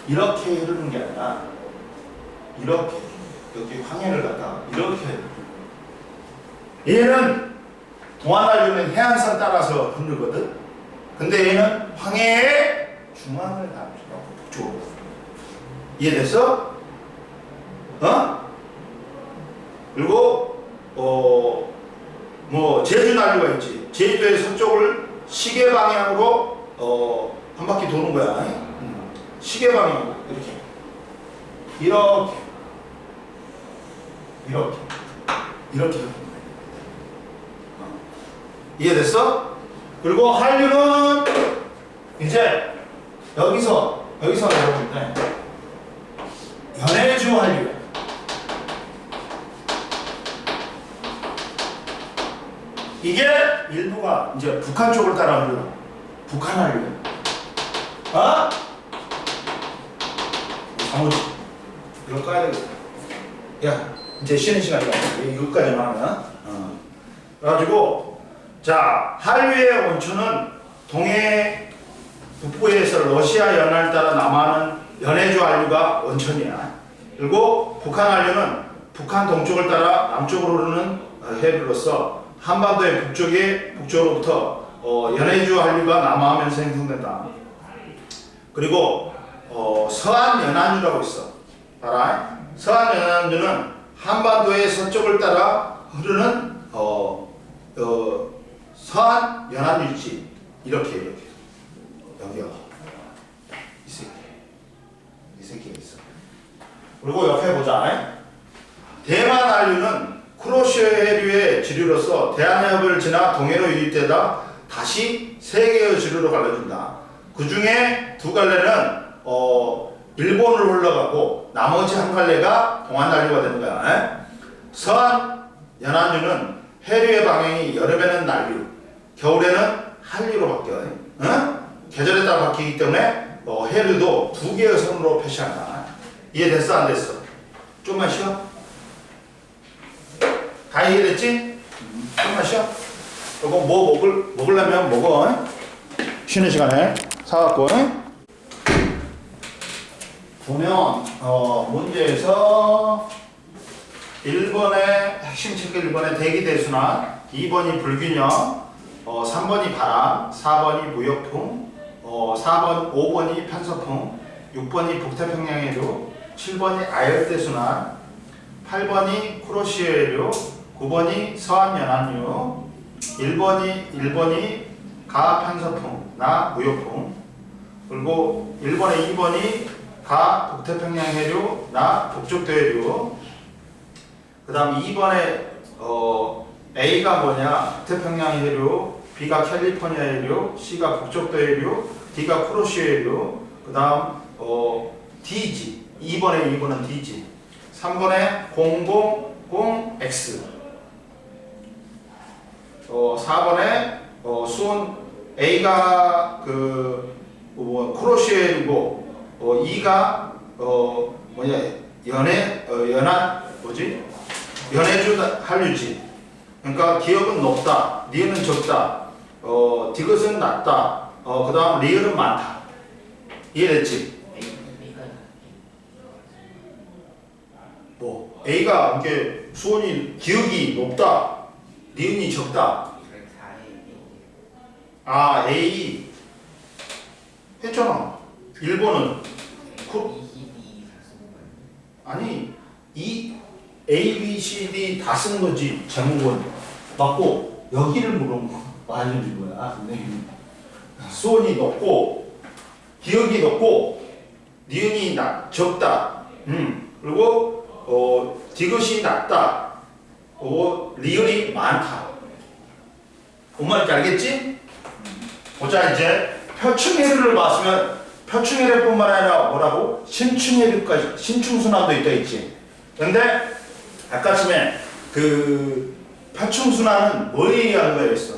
이렇게 흐르는 게 아니라 이렇게 여기 황해를 갖다가 이렇게 얘는 동안안류는 해안선 따라서 흐르거든. 근데 얘는 황해의 중앙을 가면서 북쪽으로. 이해됐어? 그리고 뭐 제주난류가 있지. 제주도의 서쪽을 시계 방향으로 한 바퀴 도는 거야. 시계 방향으로 이렇게 이해됐어? 그리고 한류는 이제 여기서 여러분들 연해주 한류. 이게 일부가 이제 북한 쪽을 따라 흐르는 북한 한류. 자모지 이거 까야 되겠다. 야, 이제 쉬는 시간이다. 이거까지만 하면. 그래가지고 자, 한류의 원천은 동해 북부에서 러시아 연안을 따라 남하하는 연해주 한류가 원천이야. 그리고 북한 한류는 북한 동쪽을 따라 남쪽으로 흐르는 해류로서 한반도의 북쪽으로부터 연해주 한류가 남하하면서 형성된다. 그리고 서한 연안류라고 있어. 알아? 서한 연안류는 한반도의 서쪽을 따라 흐르는 서한 연안류지. 이렇게 여기요. 이 새끼가 있어. 그리고 옆에 보자. 대만 한류는 쿠로시오 해류의 지류로서 대한해협을 지나 동해로 유입되다 다시 세 개의 지류로 갈라진다. 그 중에 두 갈래는 일본으로 흘러가고 나머지 한 갈래가 동안난류가 되는 거야. 서한 연안류는 해류의 방향이 여름에는 난류, 겨울에는 한류로 바뀌어. 계절에 따라 바뀌기 때문에 해류도 두 개의 선으로 표시한다. 이해됐어? 안 됐어? 좀만 쉬어. 다 이해됐지? 좀만 쉬어. 이거 뭐 먹으려면 먹어. 쉬는 시간에 사갖고. 보면 문제에서 1번의 핵심 체크 1번의 대기대순환, 2번이 불균형, 3번이 바람, 4번이 무역풍, 5번이 편서풍, 6번이 북태평양해류, 7번이 아열대순환, 8번이 쿠로시에해류, 9번이 서한연안류, 1번이 가편서풍, 나 무역풍, 그리고 1번에 2번이 가 북태평양해류, 나 북쪽도해류, 그 다음 2번에 A가 뭐냐 북태평양해류, B가 캘리포니아해류, C가 북쪽도해류, D가 쿠로시해류, 그 다음 D지. 2번은 D지. 3번에 000X, 4번에 수온 A가 쿠로시해류고, 2가 연해주 한류지. 그러니까 기억은 높다, 니은은 적다, 디귿은 낮다, 그 다음 리을은 많다. 이해됐지? 뭐 A가 이렇게 수온이 기억이 높다, 니은이 적다. 아, A 했잖아. 1번은 아니 이 A, B, C, D 다 쓴 거지. 제목은 맞고 여기를 물은 거 알려준 거야. 선생님. 수온이 높고 기억이 높고 니은이 적다. 그리고 디귿이 낮다. 리을이 많다. 뭔 말인지 알겠지? 보자. 이제 표충해류를 봤으면 표충해류뿐만 아니라 뭐라고? 심층해류까지, 심층순환도 있다 있지. 근데 아까쯤에 그 표충순환은 뭐에 의한 거였어?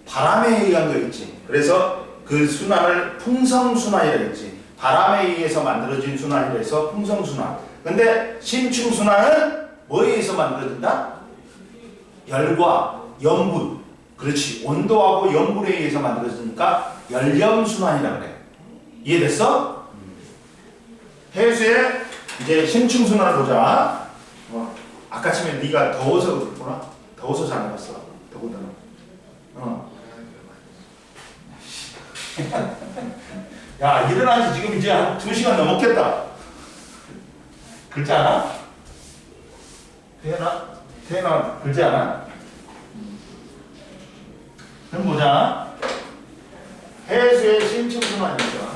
바람에 의한 거였지. 그래서 그 순환을 풍성순환이라고 했지. 바람에 의해서 만들어진 순환이라 해서 풍성순환. 근데 심층순환은 뭐에 의해서 만들어진다? 열과 염분. 그렇지. 온도하고 염분에 의해서 만들어지니까 열염순환이라고 그래. 이해됐어? 해수의 이제 심층순환을 보자. 아까쯤에 네가 더워서 그랬구나. 더워서 잘 먹었어. 더군다나. 야, 일어난 지 지금 이제 한 2시간 넘었겠다. 그렇지 않아? 태연아, 그렇지 않아? 그럼 보자. 해수의 심층순환이 있어.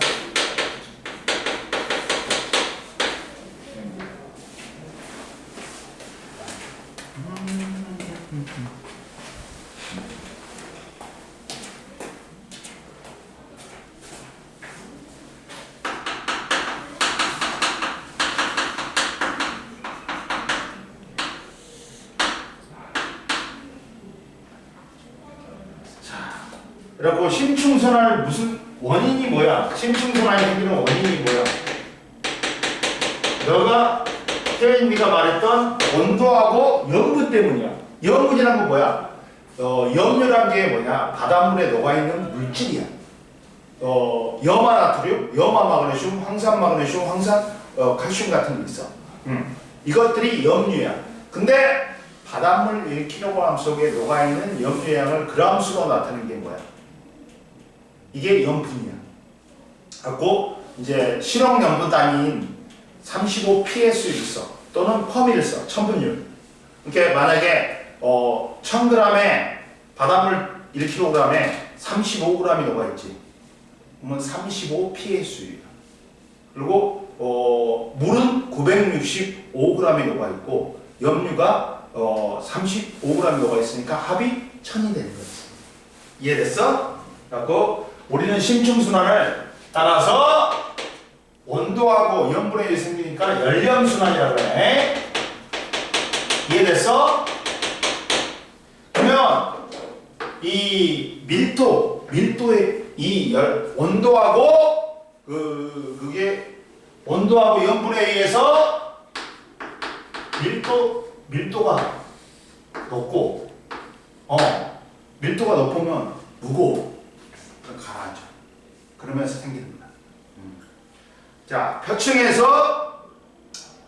그래갖고 심층순환 무슨 원인이 뭐야? 심층순환이 생기는 원인이 뭐야? 너가 태연이가 말했던 온도하고 염분 때문이야. 염분이란 건 뭐야? 염료란 게 뭐냐? 바닷물에 녹아있는 물질이야. 염화나트륨, 염화마그네슘, 황산마그네슘, 칼슘 같은 게 있어. 이것들이 염류야. 근데 바닷물 1kg 속에 녹아있는 염류 양을 그람수로 나타내는 게 뭐야? 이게 염분이야. 갖고 이제 실용 염분 단위인 35ps를 써. 또는 퍼미를 써. 천분율. 이렇게 만약에 1000g에 바닷물 1kg에 35g이 녹아있지. 그러면 35ps야. 그리고 물은 965g이 녹아있고 염류가 35g이 녹아있으니까 합이 1000이 되는 거지. 이해됐어? 그래갖고 우리는 심층순환을 따라서 온도하고 염분에 의해 생기니까 열염순환이라고 해. 이해됐어? 그러면 이 밀도의 이 온도하고 그게 온도하고 염분에 의해서 밀도가 높고 밀도가 높으면 무거워. 가라앉아. 그러면서 생깁니다. 자, 표층에서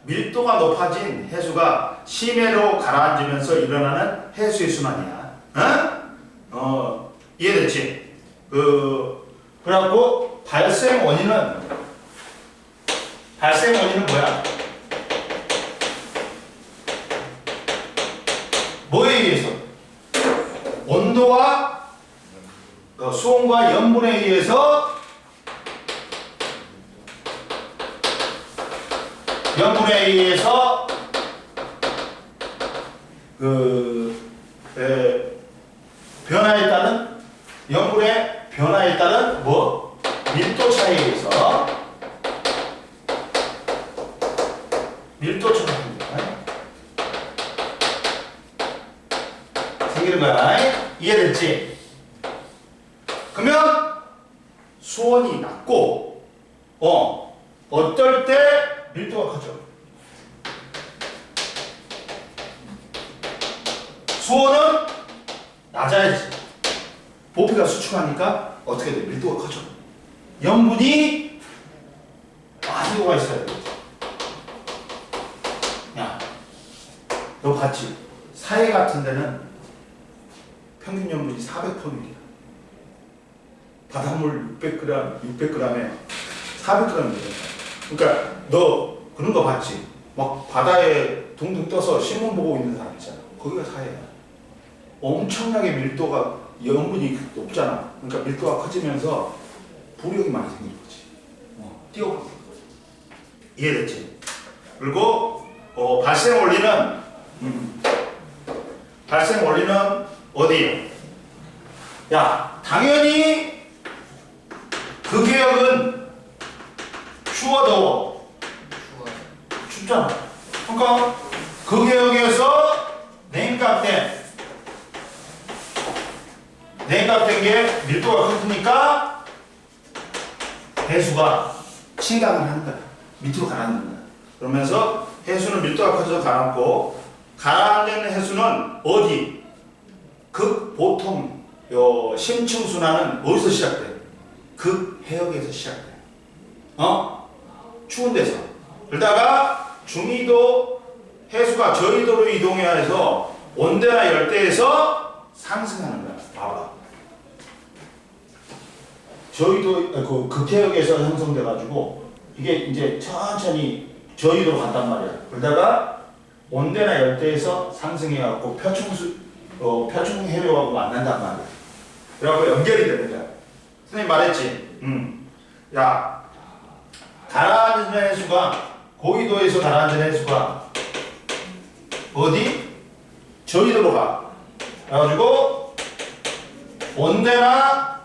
밀도가 높아진 해수가 심해로 가라앉으면서 일어나는 해수의 순환이야. 이해됐지? 그래갖고 발생 원인은 뭐야? 뭐에 의해서? 온도와 수온과 염분에 의해서 변화에 따른 염분의 변화에 따른 뭐? 밀도 차이에 의해서 밀도 차이가 생기는 거야. 이해됐지? 그러면 수온이 낮고 어떨 때 밀도가 커져? 수온은 낮아야지. 부피가 수축하니까 어떻게 돼? 밀도가 커져. 염분이 많이 녹아 있어야 돼. 야, 너 봤지? 사해 같은 데는 평균 염분이 400톤이야. 바닷물 600g에 400g이야. 그러니까 너 그런 거 봤지? 막 바다에 둥둥 떠서 신문 보고 있는 사람 있잖아. 거기가 사해야. 엄청나게 밀도가 염분이 높잖아. 그러니까 밀도가 커지면서 부력이 많이 생기는 거지. 뛰어가는 거지. 이해됐지? 그리고 발생 원리는 어디에? 야, 당연히 그 개혁은 추워 더워? 춥잖아. 그러니까 그 개혁에서 냉각된 게 밀도가 커지니까 해수가 침강을 하는 거야. 밑으로 가라앉는 거야. 그러면서 해수는 밀도가 커져서 가라앉고, 가라앉는 해수는 어디? 보통 심층 순환은 어디서 시작돼? 해역에서 시작돼. 추운 데서. 그러다가 중위도 해수가 저위도로 이동해야 해서 온대나 열대에서 상승하는 거야. 봐봐. 저위도 극해역에서 형성돼가지고 이게 이제 천천히 저위도로 간단 말이야. 그러다가 온대나 열대에서 상승해갖고 표층 해류하고 만난단 말이야. 그래갖고 연결이 되는 거야. 선생님 말했지. 야, 가라앉는 해수가 고위도에서 가라앉는 해수가 어디? 저위도로 가. 그래가지고 온대나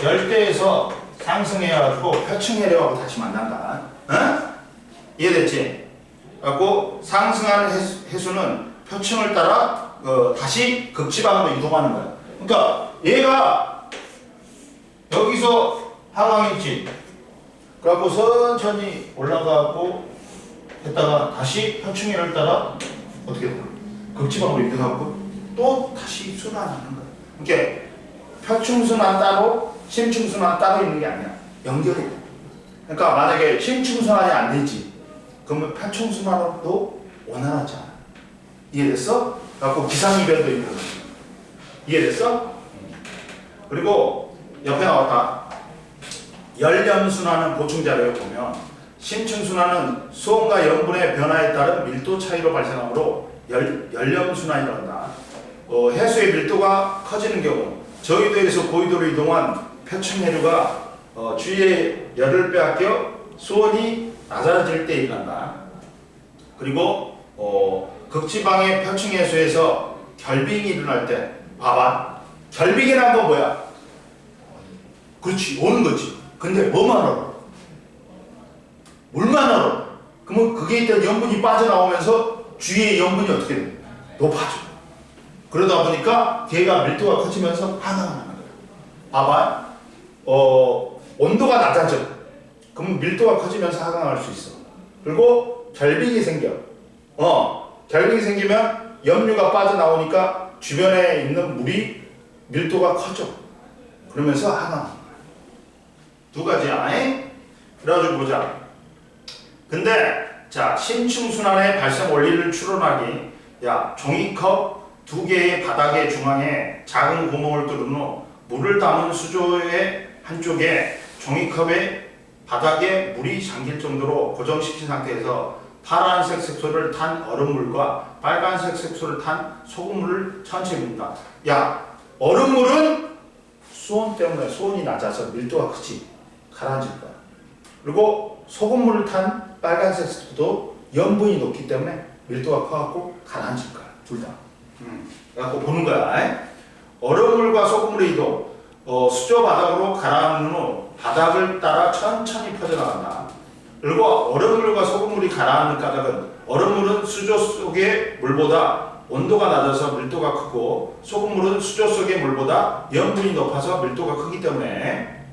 열대에서 상승해가지고 표층 해류하고 다시 만난다. 이해됐지? 그래갖고 상승하는 해수는 표층을 따라 다시 극지방으로 이동하는 거야. 그러니까 얘가 여기서 하강했지. 그래갖고 천천히 올라가고 했다가 다시 표층해를 따라 어떻게 돼? 극지방으로 이동하고 또 다시 순환하는 거야. 그러니까 표층순환 따로 심층순환 따로 있는 게 아니야. 연결이 돼. 그러니까 만약에 심층순환이 안 되지, 그러면 표층순환도 원활하지 않아. 이해됐어? 그래갖고 기상이변도 있고. 이해됐어? 그리고 옆에 나왔다. 열염순환은 보충자료에 보면 심층순환은 수온과 염분의 변화에 따른 밀도 차이로 발생하므로 열염순환이라고 한다. 해수의 밀도가 커지는 경우 저위도에서 고위도로 이동한 표층 해류가 주위의 열을 빼앗겨 수온이 낮아질 때 일어난다. 그리고 극지방의 표층 해수에서 결빙이 일어날 때, 봐봐. 결빙이란 건 뭐야? 그렇지, 오는 거지. 근데 뭐만 얼어? 물만 얼어. 그러면 그게 있던 염분이 빠져나오면서 주위의 염분이 어떻게 돼? 높아져. 그러다 보니까 걔가 밀도가 커지면서 하강하는 거야. 봐봐. 온도가 낮아져. 그러면 밀도가 커지면서 하강할 수 있어. 그리고 결빙이 생겨. 결빙이 생기면 염류가 빠져나오니까 주변에 있는 물이 밀도가 커져. 그러면서 하강하는 거야. 두 가지야. 그래가지고 보자. 근데 자, 심층순환의 발생 원리를 추론하기. 야, 종이컵 2개의 바닥의 중앙에 작은 구멍을 뚫은 후 물을 담은 수조의 한쪽에 종이컵의 바닥에 물이 잠길 정도로 고정시킨 상태에서 파란색 색소를 탄 얼음물과 빨간색 색소를 탄 소금물을 천천히 붓는다. 야, 얼음물은 수온 때문에 수온이 낮아서 밀도가 크지, 가라앉을 거야. 그리고 소금물을 탄 빨간색 색소도 염분이 높기 때문에 밀도가 커갖고 가라앉을 거야. 둘 다. 그래갖고 보는 거야. 얼음물과 소금물의 이동. 수조 바닥으로 가라앉는 후 바닥을 따라 천천히 퍼져나간다. 그리고 얼음물과 소금물이 가라앉는 까닭은 얼음물은 수조 속의 물보다 온도가 낮아서 밀도가 크고 소금물은 수조 속의 물보다 염분이 높아서 밀도가 크기 때문에.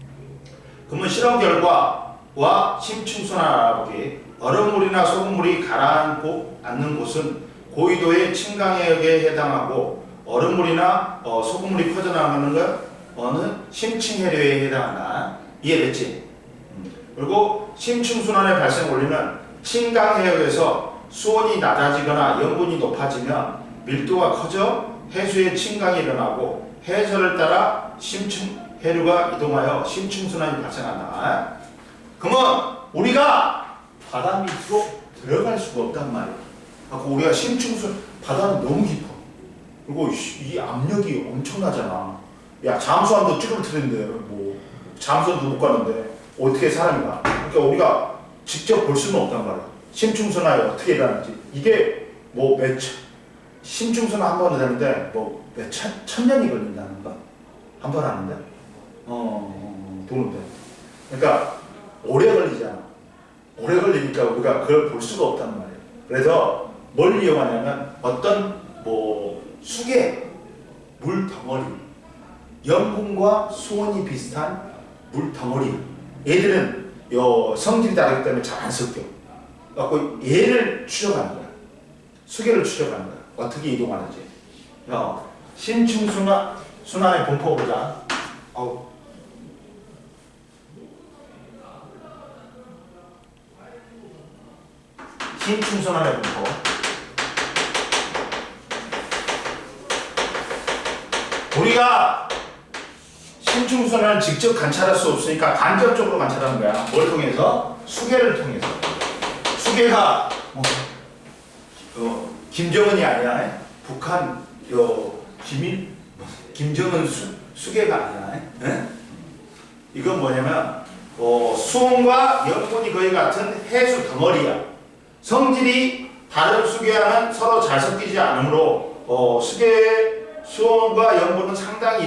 그러면 실험 결과와 심층순환 알아보기. 얼음물이나 소금물이 가라앉고 않는 곳은 고위도의 침강해역에 해당하고 얼음물이나 소금물이 퍼져나가는 것은 심층해류에 해당한다. 이해됐지? 그리고 심층순환의 발생 원리는 침강해역에서 수온이 낮아지거나 염분이 높아지면 밀도가 커져 해수의 침강이 일어나고 해저를 따라 심층해류가 이동하여 심층순환이 발생한다. 그러면 우리가 바다 밑으로 들어갈 수가 없단 말이야. 그러니까 우리가 심층순환, 바다는 너무 깊어. 그리고 이 압력이 엄청나잖아. 야, 잠수함도 찌그러뜨리는데 뭐 잠수함도 못 가는데 어떻게 사람이 가? 그러니까 우리가 직접 볼 수는 없단 말이야. 심층순환이 어떻게 일어나는지. 이게 뭐 심층순환 한 번은 되는데 뭐 몇 천년이 걸린다는 거? 한 번 하는데? 도는데. 그러니까 오래 걸리잖아. 오래 걸리니까 우리가 그걸 볼 수가 없단 말이야. 그래서 뭘 이용하냐면 어떤 뭐 수계 물 덩어리, 염분과 수온이 비슷한 물 덩어리. 얘들은 성질이 다르기 때문에 잘 안 섞여. 그래서 얘를 추적하는 거야. 수계를 추적하는 거야. 어떻게 이동하는지. 심층순환의 분포 보자. 심층순환의 분포. 우리가 심층순환을 직접 관찰할 수 없으니까 간접적으로 관찰하는 거야. 뭘 통해서? 수계를 통해서. 수계가 김정은이 아니야. 북한 김정은 수계가 아니야. 이건 뭐냐면 수온과 염분이 거의 같은 해수 덩어리야. 성질이 다른 수계와는 서로 잘 섞이지 않으므로 수온과 염분은 상당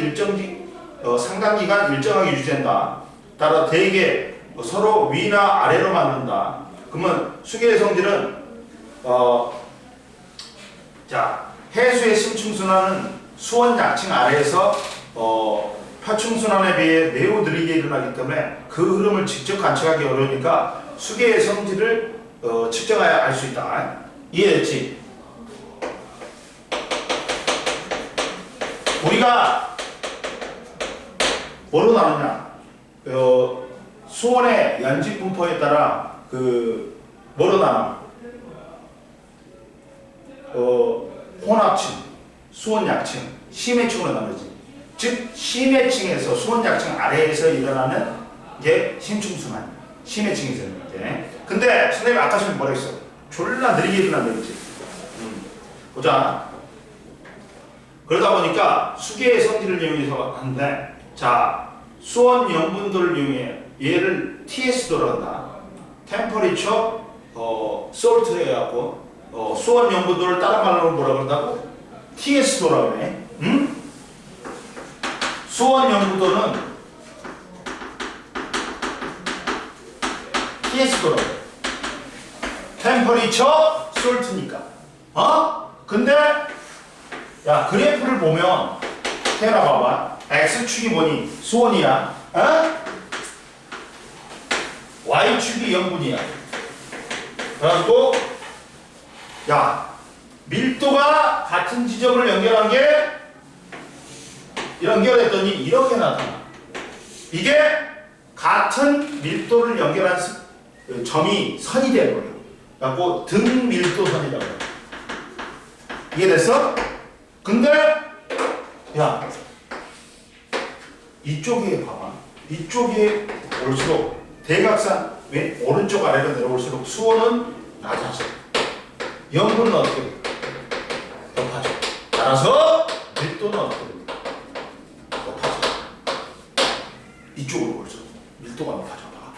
기간 일정하게 유지된다. 따라 대개 서로 위나 아래로 만든다. 그러면 수계의 성질은 해수의 심층순환은 수온 약층 아래에서 표층순환에 비해 매우 느리게 일어나기 때문에 그 흐름을 직접 관측하기 어려우니까 수계의 성질을 측정해야 알 수 있다. 이해됐지? 우리가 뭐로 나누냐? 수온의 연직 분포에 따라 뭐로 나눠? 혼합층, 수온 약층, 심해층으로 나누지. 즉 심해층에서 수온 약층 아래에서 일어나는 게 심층순환, 심해층에서 일어나는 게. 근데 선생님이 아까 전에 뭐라 했어? 졸라 느리게 일어난다 그랬지. 보자. 그러다 보니까 수계의 성질을 이용해서 하는데, 자, 수온 염분도를 이용해 얘를 TS도로 한다. Temperature Salt 해갖고 수온 염분도를 다른 말로 뭐라 그런다고? TS도라고 그래. 수온 염분도는 TS도라고 그래. Temperature Salt니까. 근데 야, 그래프를 보면 태연아 봐봐. X축이 뭐니? 수온이야. Y축이 염분이야. 그래가지고 야, 밀도가 같은 지점을 연결했더니 이렇게 나타나. 이게 같은 밀도를 연결한 점이 선이 되는 거예요. 갖고 등밀도선이라고 해. 이해됐어? 근데 야 이쪽에 봐봐. 이쪽에 올수록 대각선 왼 오른쪽 아래로 내려올수록 수온은 낮아져. 염분은 어떻게 돼? 높아져. 따라서 밀도는 어떻게 돼? 높아져. 이쪽으로 올수록 밀도가 높아져. 봐.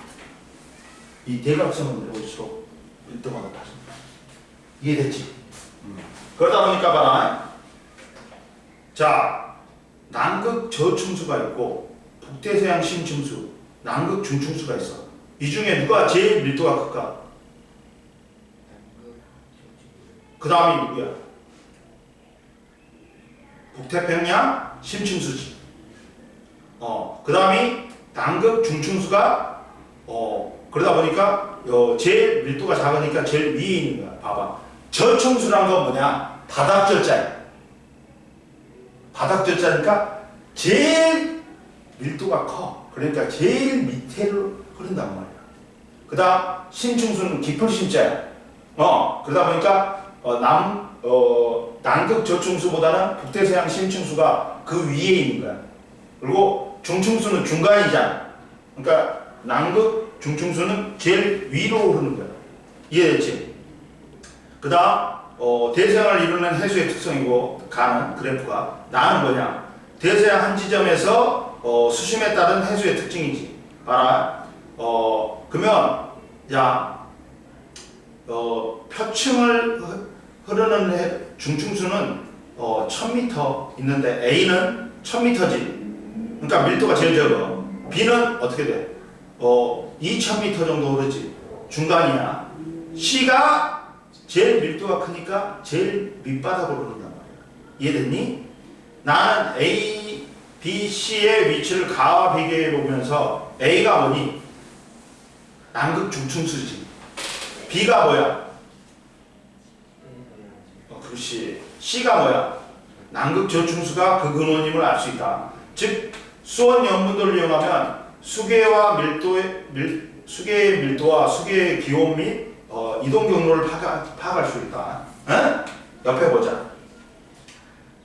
이 대각선은 내려올수록 밀도가 높아진다. 이해됐지? 그러다 보니까 봐라. 자, 남극 저충수가 있고 북대서양 심층수, 남극 중충수가 있어. 이 중에 누가 제일 밀도가 클까? 그 다음이 누구야? 북태평양 심층수지. 그 다음이 남극 중충수가 그러다 보니까 제일 밀도가 작으니까 제일 위에 있는 거야. 봐봐. 저충수란 건 뭐냐? 바닥절자야. 바닥절자니까 제일 밀도가 커. 그러니까 제일 밑에로 흐른단 말이야. 그 다음 심층수는 깊은 심자야. 그러다 보니까 남극 저충수보다는 북대서양 심층수가 그 위에 있는 거야. 그리고 중충수는 중간이잖아. 그러니까 남극 중충수는 제일 위로 흐르는 거야. 이해됐지? 그 다음 대서양을 이루는 해수의 특성이고 가는 그래프가 나는 뭐냐? 대서양 한 지점에서 수심에 따른 해수의 특징이지. 봐라. 그러면 야 표층을 흐르는 중충수는 1000m 있는데 A는 1000m지. 그러니까 밀도가 제일 적어. B는 어떻게 돼? 2000m 정도 흐르지. 중간이야. C가 제일 밀도가 크니까 제일 밑바닥으로 흐른단 말이야. 이해됐니? 나는 A, B, C의 위치를 가와 비교해 보면서 A가 뭐니? 남극 중충수지. B가 뭐야? 그렇지. C가 뭐야? 남극 저충수가 그 근원임을 알 수 있다. 즉 수온 염분도를 이용하면 수계의 밀도와 수계의 기온 및 이동 경로를 파악할 수 있다. 에? 옆에 보자.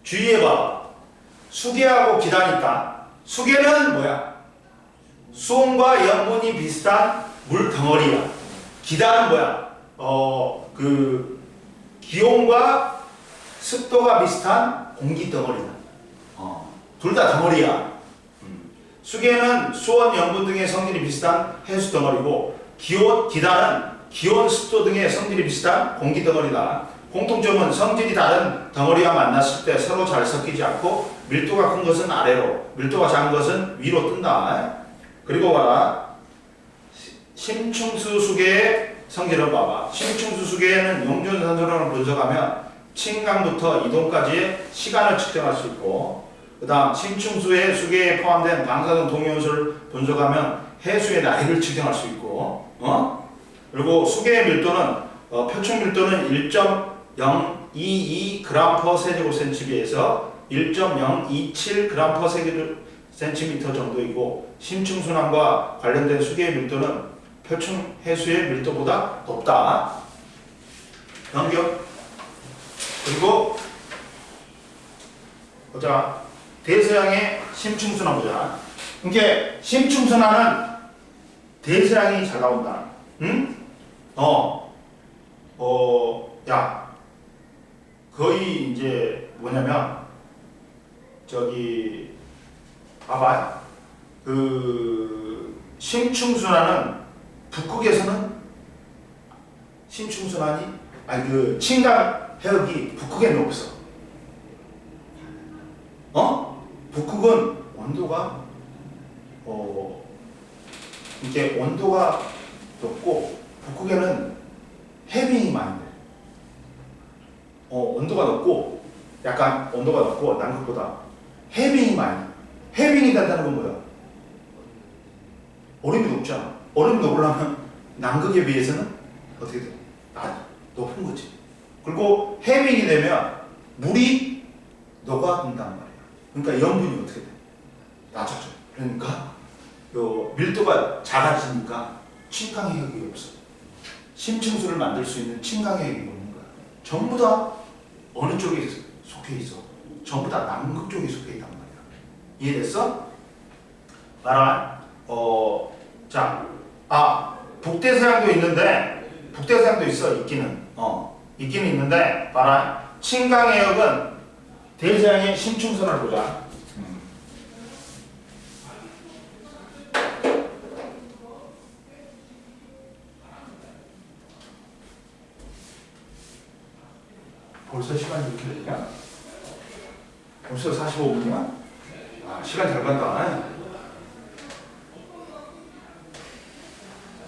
주의해봐. 수계하고 기단이 있다. 수계는 뭐야? 수온과 염분이 비슷한 물 덩어리야. 기단은 뭐야? 그 기온과 습도가 비슷한 공기 덩어리다. 둘 다 덩어리야. 수계는 수온, 염분 등의 성질이 비슷한 해수 덩어리고 기단은 기온, 습도 등의 성질이 비슷한 공기 덩어리다. 공통점은 성질이 다른 덩어리와 만났을 때 서로 잘 섞이지 않고 밀도가 큰 것은 아래로, 밀도가 작은 것은 위로 뜬다. 그리고 봐라. 심층수 수계의 성질을 봐봐. 심층수 수계에는 용존산소량을 분석하면 침강부터 이동까지의 시간을 측정할 수 있고, 그 다음 심층수의 수계에 포함된 방사능 동위원소를 분석하면 해수의 나이를 측정할 수 있고, 그리고 수계의 밀도는 표층 밀도는 1.022g/세제곱센티미터에서 1.027g/세제곱센티미터 정도이고, 심층순환과 관련된 수계의 밀도는 표층 해수의 밀도보다 높다. 넘겨. 그리고 보자. 대서양의 심층순환 보자. 이게 심층순환은 대서양이 잘 나온다. 응? 야, 거의 이제 뭐냐면 저기 봐봐. 그 심층순환은 북극에서는 심층순환이 그 침강 해역이 북극에는 없어. 북극은 온도가 이게 온도가 높고 북극에는 해빙이 많이 돼. 온도가 높고 약간 온도가 높고 남극보다 해빙이 많이 돼. 해빙이 된다는 건 뭐야? 얼음이 높잖아. 얼음이 녹으려면 남극에 비해서는 어떻게 돼? 높은 거지. 그리고 해빙이 되면 물이 녹아든단 말이야. 그러니까 염분이 어떻게 돼? 낮아져. 그러니까 요 밀도가 작아지니까 침강해역이 없어. 심층수를 만들 수 있는 친강해역이 있는 거야. 전부 다 어느 쪽에 속해 있어? 전부 다 남극 쪽에 속해 있단 말이야. 이해됐어? 봐라. 자, 북대서양도 있는데, 북대서양도 있어, 있기는. 있기는 있는데, 봐라. 친강해역은 대서양의 심층선을 보자. 벌써 시간이 이렇게 되냐? 벌써 45분이야? 시간 잘 간다.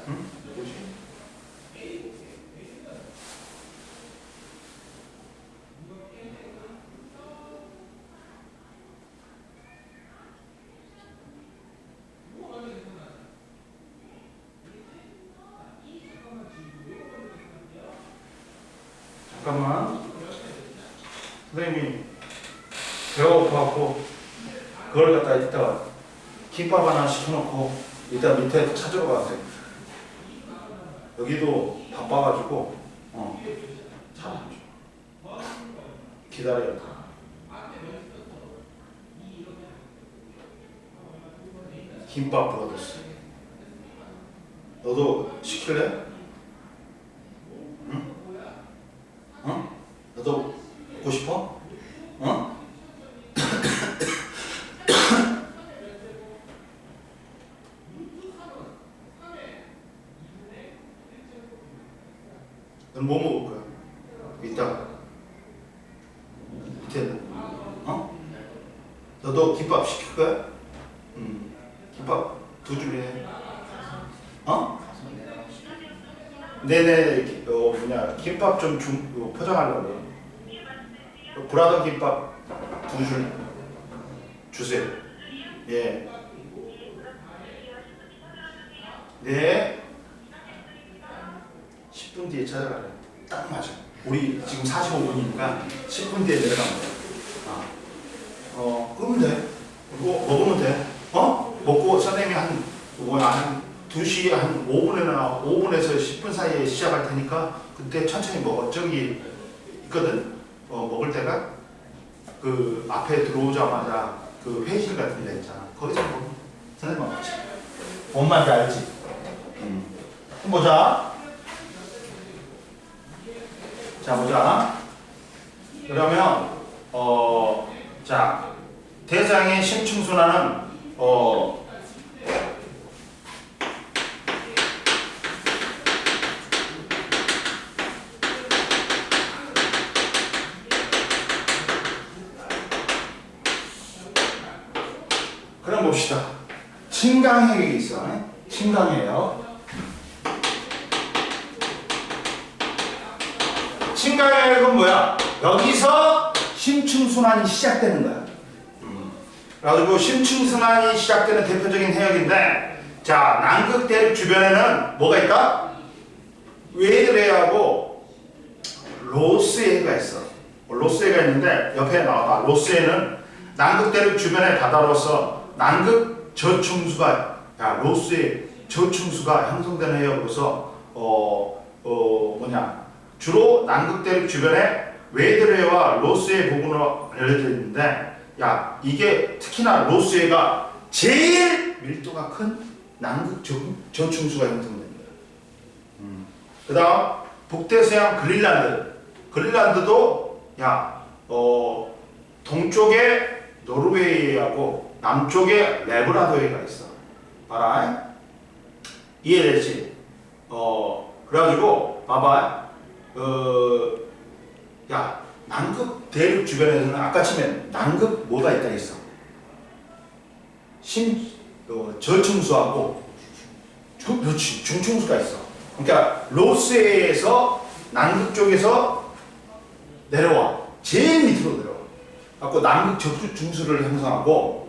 응? 잠깐만. 선생님이 배고파갖고 그걸 갖다 이따가 김밥 하나 시켜놓고 이따 밑에 찾으러 가세요. 여기도 바빠가지고 잘 기다려야 돼. 김밥 브라더스. 너도 시킬래? 응? 너도 먹고 싶어? 넌 뭐 먹을 거야? 이따가 밑에 너도 김밥 시킬 거야? 김밥 2줄이네. 네네. 김밥 좀 포장하려고. 브라더 김밥 2줄 주세요. 예. 네. 10분 뒤에 찾아가래. 딱 맞아. 우리 지금 45분이니까 10분 뒤에 내려가면 돼. 끄면 돼. 그리고 먹으면 돼. 먹고 선생님이 한 2시 한 5분에서 10분 사이에 시작할 테니까 그때 천천히 먹어. 저기 있거든. 먹을 때가 그 앞에 들어오자마자 그 회의실 같은 데 있잖아. 거기서 먹어. 선생님만 같이. 뭔 말인지 알지? 보자. 자, 보자. 그러면 자, 대장의 심층순환은 그럼 봅시다. 친강해역이 있어. 친강해역. 친강해역은 뭐야? 여기서 심층순환이 시작되는 거야. 그래가지고 심층순환이 시작되는 대표적인 해역인데, 자, 남극 대륙 주변에는 뭐가 있다? 웨이드레이하고 로스해가 있어. 로스해가 있는데 옆에 나와봐. 로스해는 남극 대륙 주변의 바다로서 남극 저충수가, 로스해 저충수가 형성되는 해역으로서 주로 남극 대륙 주변에 웨이드레이와 로스해 부근으로 알려져 있는데, 이게 특히나 로스해가 제일 밀도가 큰 남극 저충수가 형성됩니다. 그 다음 북대서양 그린란드도 동쪽에 노르웨이하고 남쪽에 레브라도해가 있어. 봐라. 이해되지? 그래가지고 봐봐. 남극 대륙 주변에서는 아까 치면 남극 뭐가 있다 했어? 저충수하고 중충수가 있어. 그러니까 로스해에서 남극 쪽에서 내려와. 제일 밑으로 내려와. 갖고 남극 저충수를 형성하고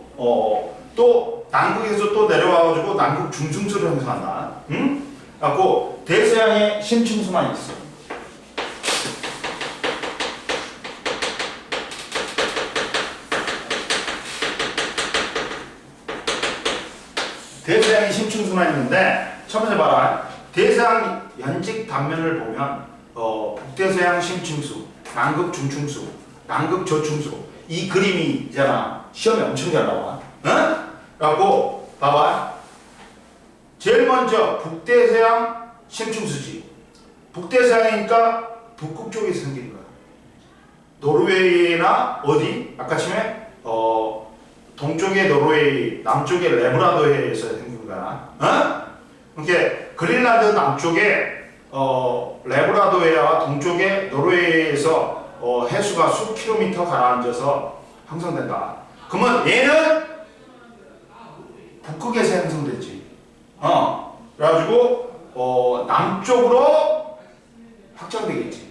또 남극에서 또 내려와가지고 남극 중충수를 형성한다. 갖고 대서양의 심층수만 있어. 대서양이 심층순환이 있는데 첫 번째 봐라. 대서양 연직 단면을 보면 북대서양 심층수, 남극 중층수, 남극 저층수 이 그림이잖아. 시험에 엄청 잘 나와. 응? 라고 봐봐. 제일 먼저 북대서양 심층수지. 북대서양이니까 북극 쪽에서 생긴 거야. 노르웨이나 어디? 아까 처음에 동쪽의 노르웨이, 남쪽의 레브라도해에서 생긴 거야. 이렇게 그린란드 남쪽에 레브라도해와 동쪽의 노르웨이에서 해수가 수 킬로미터 가라앉아서 형성된다. 그러면 얘는 북극에서 형성됐지. 그래가지고 남쪽으로 확장되겠지.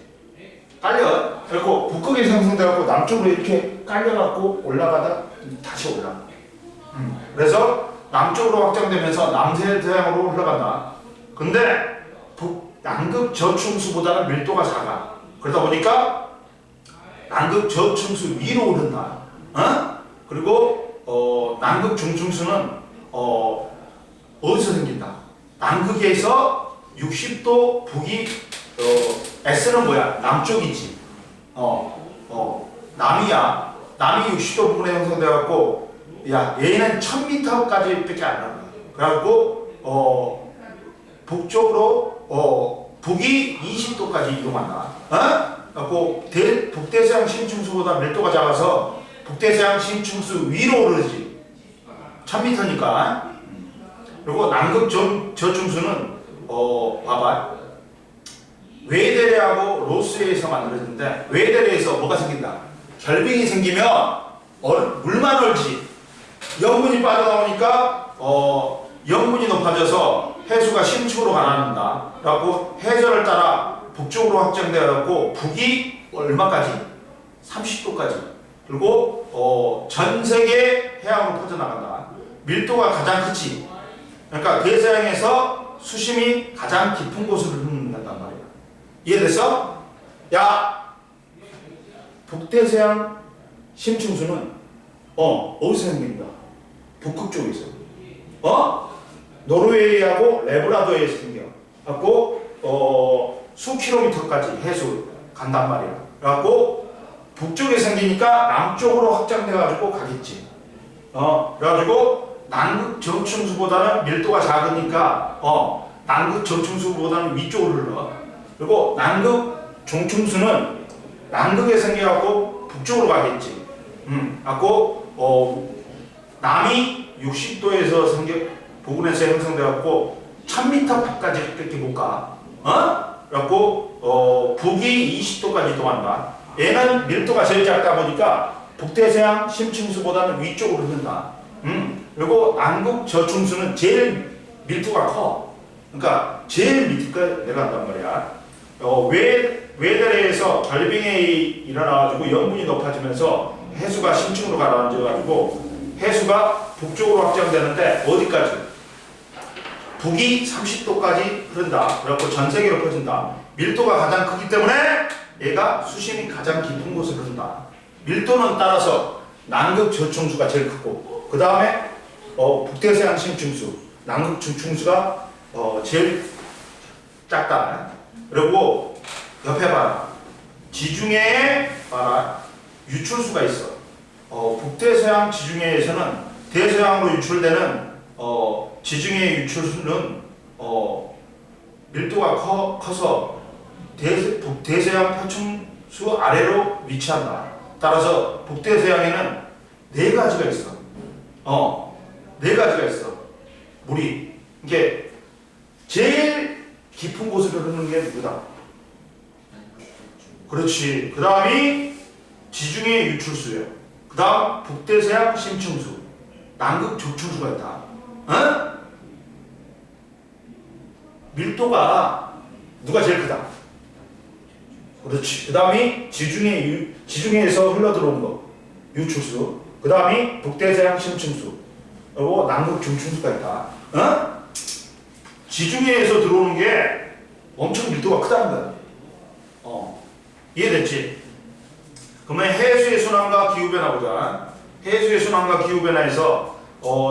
깔려. 그리고 북극에서 형성돼갖고 남쪽으로 이렇게 깔려갖고 올라가다 다시 올라가. 그래서 남쪽으로 확장되면서 남서양으로 흘러간다. 근데 남극 저층수보다는 밀도가 작아. 그러다 보니까 남극 저층수 위로 오른다. 그리고 남극 중층수는 어디서 생긴다? 남극에서 60도 북이 S는 뭐야? 남쪽이지. 남이야. 남이 60도 부근에 형성돼갖고 야 얘는 1000m까지밖에 안 나가. 그래갖고 북쪽으로 북이 20도까지 이동한다. 그래갖고 북대서양 심층수보다 밀도가 작아서 북대서양 심층수 위로 오르지. 1000m니까. 그리고 남극 저층수는 봐봐. 웨데레하고 로스에서 만들어진데 웨데레에서 뭐가 생긴다? 결빙이 생기면 물만 얼지. 염분이 빠져나오니까 염분이 높아져서 해수가 심층으로 가라앉는다. 그래갖고 해전을 따라 북쪽으로 확장되어갖고 북이 얼마까지? 30도까지. 그리고 전 세계 해양으로 퍼져나간다. 밀도가 가장 크지. 그러니까 대서양에서 수심이 가장 깊은 곳으로 흐른단 말이야. 이해됐어? 야, 북대서양 심층수는 어디서 생긴다? 북극 쪽에서. 노르웨이하고 레브라도에서 생겨. 갖고 수 킬로미터까지 해수 간단 말이야. 그래갖고 북쪽에 생기니까 남쪽으로 확장돼가지고 가겠지. 그래가지고 남극 저층수보다는 밀도가 작으니까 남극 저층수보다는 위쪽으로 흘러. 그리고 남극 중층수는 남극에 생겨갖고 북쪽으로 가겠지. 갖고 남이 60도에서 부근에서 형성돼갖고 1000m 밖까지 이렇게 못 가. 그래갖고 북이 20도까지 이동한다. 얘는 밀도가 제일 작다 보니까 북대서양 심층수보다는 위쪽으로 흐른다. 그리고 남극 저층수는 제일 밀도가 커. 그러니까 제일 밑에까지 내려간단 말이야. 웨데레에서 결빙이 일어나가지고 염분이 높아지면서 해수가 심층으로 가라앉아가지고 해수가 북쪽으로 확장되는데 어디까지? 북이 30도까지 흐른다. 그래갖고 전 세계로 퍼진다. 밀도가 가장 크기 때문에 얘가 수심이 가장 깊은 곳으로 흐른다. 밀도는 따라서 남극 저층수가 제일 크고 그 다음에 북대서양 심층수, 남극 중층수가 제일 작다. 그리고 옆에 봐라. 지중해에 봐라. 유출수가 있어. 북대서양 지중해에서는 대서양으로 유출되는 지중해 유출수는 밀도가 커서 북대서양 표층수 아래로 위치한다. 따라서 북대서양에는 4가지가 있어. 4가지가 있어. 물이. 이게 제일 깊은 곳으로 흐르는 게 누구다? 그렇지. 그 다음이 지중해 유출수예요. 그 다음 북대서양 심층수, 남극 저층수가 있다. 밀도가 누가 제일 크다? 그렇지. 그 다음이 지중해에서 흘러들어온 거, 유출수. 그 다음이 북대서양 심층수. 그리고 남극 중층수가 있다. 지중해에서 들어오는 게 엄청 밀도가 크다는 거야. 이해됐지? 그러면 해수의 순환과 기후변화 보자. 해수의 순환과 기후변화에서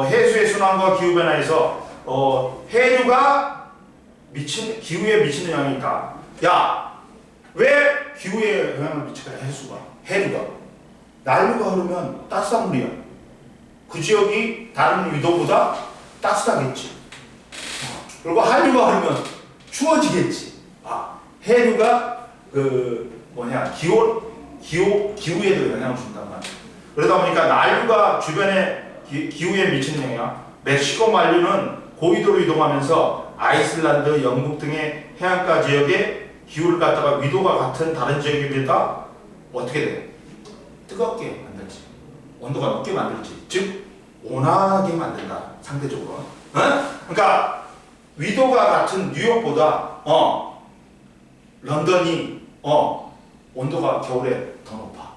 해수의 순환과 기후변화에서 해류가 기후에 미치는 영향이 있다. 야, 왜 기후에 영향을 미칠까? 해류가. 난류가 흐르면 따뜻한 물이야. 그 지역이 다른 위도보다 따뜻하겠지. 그리고 한류가 흐르면 추워지겠지. 해류가 기후에도 영향을 준단 말이야. 그러다 보니까 난류가 주변에 기후에 미치는 영향. 멕시코 만류는 고위도로 이동하면서 아이슬란드, 영국 등의 해안가 지역의 기후를 갖다가 위도가 같은 다른 지역에 비해서 어떻게 돼? 뜨겁게 만들지. 온도가 높게 만들지. 즉 온화하게 만든다. 상대적으로. 그러니까 위도가 같은 뉴욕보다 런던이 온도가 겨울에 더 높아.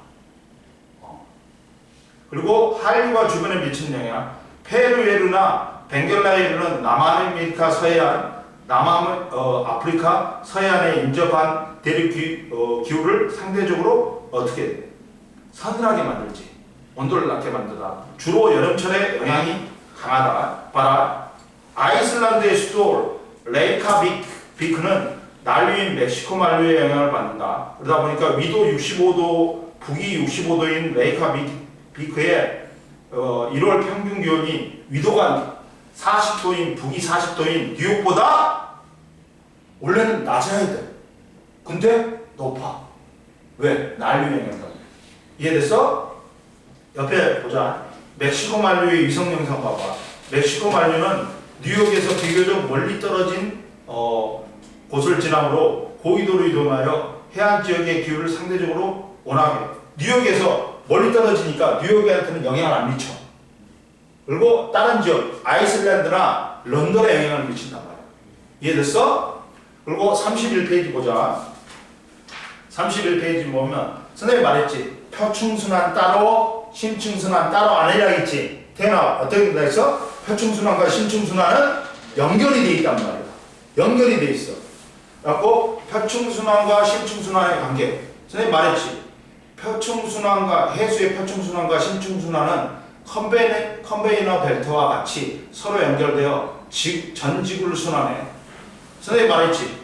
그리고 한류가 주변에 미치는 영향. 페루에루나 벵갈라에루는 남아메리카 서해안, 아프리카 서해안에 인접한 대륙 기후를 상대적으로 어떻게 돼? 서늘하게 만들지. 온도를 낮게 만들다. 주로 여름철에 영향이 강하다. 봐라. 아이슬란드의 수도 레이카비크는 난류인 멕시코 만류에 영향을 받는다. 그러다 보니까 위도 65도, 북위 65도인 레이카비크의 1월 평균 기온이 위도가 40도인 북위 40도인 뉴욕보다 원래는 낮아야 돼. 근데 높아. 왜? 난류 영향 때문에. 이해됐어? 옆에 보자. 멕시코 만류의 위성 영상 봐봐. 멕시코 만류는 뉴욕에서 비교적 멀리 떨어진 곳을 지나므로 고위도로 이동하여 해안 지역의 기후를 상대적으로 온화하게. 뉴욕에서 멀리 떨어지니까 뉴욕한테는 영향을 안 미쳐. 그리고 다른 지역, 아이슬란드나 런던에 영향을 미친단 말이야. 이해됐어? 그리고 31페이지 보자. 31페이지 보면 선생님이 말했지. 표층순환 따로, 심층순환 따로 아니라 했지. 태어나 어떻게 돼 있어? 표층순환과 심층순환은 연결이 돼 있단 말이야. 연결이 돼 있어. 그래갖고 표층순환과 심층순환의 관계. 선생님이 말했지. 표층순환과 해수의 표층순환과 심층순환은 컨베이너 벨트와 같이 서로 연결되어 전 지구를 순환해. 선생님이 말했지.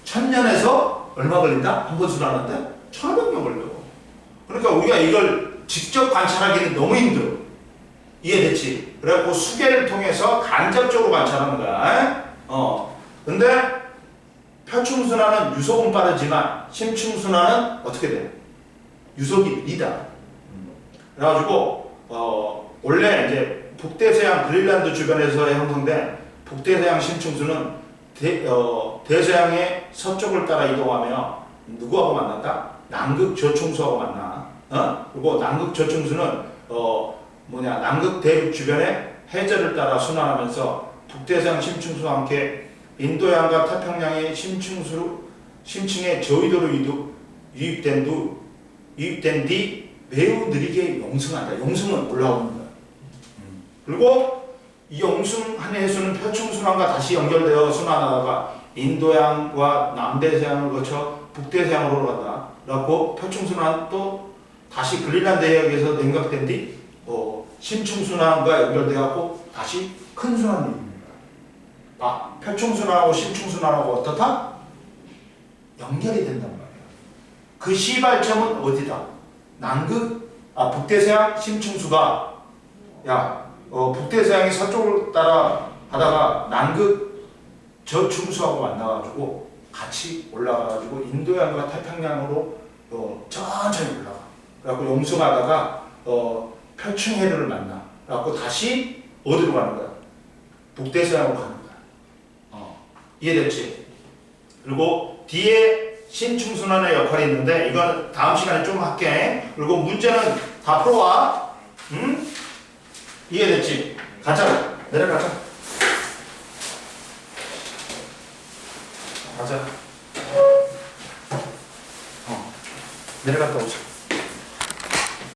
1000년에서 얼마 걸린다? 한 번 순환하는데 1500년 걸려. 그러니까 우리가 이걸 직접 관찰하기는 너무 힘들어. 이해됐지? 그래갖고 수계를 통해서 간접적으로 관찰하는 거야. 근데 표층순환은 유속은 빠르지만 심층순환은 어떻게 돼? 유속이 느리다. 그래가지고 원래 이제 북대서양 그린란드 주변에서 형성된 북대서양 심층수는 대서양의 서쪽을 따라 이동하며 누구하고 만난다? 남극 저충수하고 만나. 그리고 남극 저충수는 남극 대륙 주변의 해저를 따라 순환하면서 북대서양 심층수와 함께 인도양과 태평양의 심층의 저위도로 유입된 뒤 매우 느리게 용승한다. 용승은 올라오는 거야. 그리고 이 용승한 해수는 표층순환과 다시 연결되어 순환하다가 인도양과 남대서양을 거쳐 북대서양으로 간다. 그래갖고 표층순환 또 다시 그린란드 해역에서 냉각된 뒤 심층순환과 연결되어갖고 다시 큰 순환이 있는 거야. 표층순환하고 심층순환하고 어떻다? 연결이 된단 말이야. 그 시발점은 어디다? 북대서양 심층수가 북대서양이 서쪽을 따라 가다가 남극 저충수하고 만나가지고 같이 올라가가지고 인도양과 태평양으로 천천히 올라가. 그래갖고 용승하다가 표층해류를 만나. 그래갖고 다시 어디로 가는 거야? 북대서양으로 가는 거야. 이해됐지? 그리고 뒤에 심층순환의 역할이 있는데 이건 다음 시간에 좀 할게. 그리고 문제는 다 풀어와. 응? 이해됐지? 가자. 내려가자. 가자. 내려갔다 오자.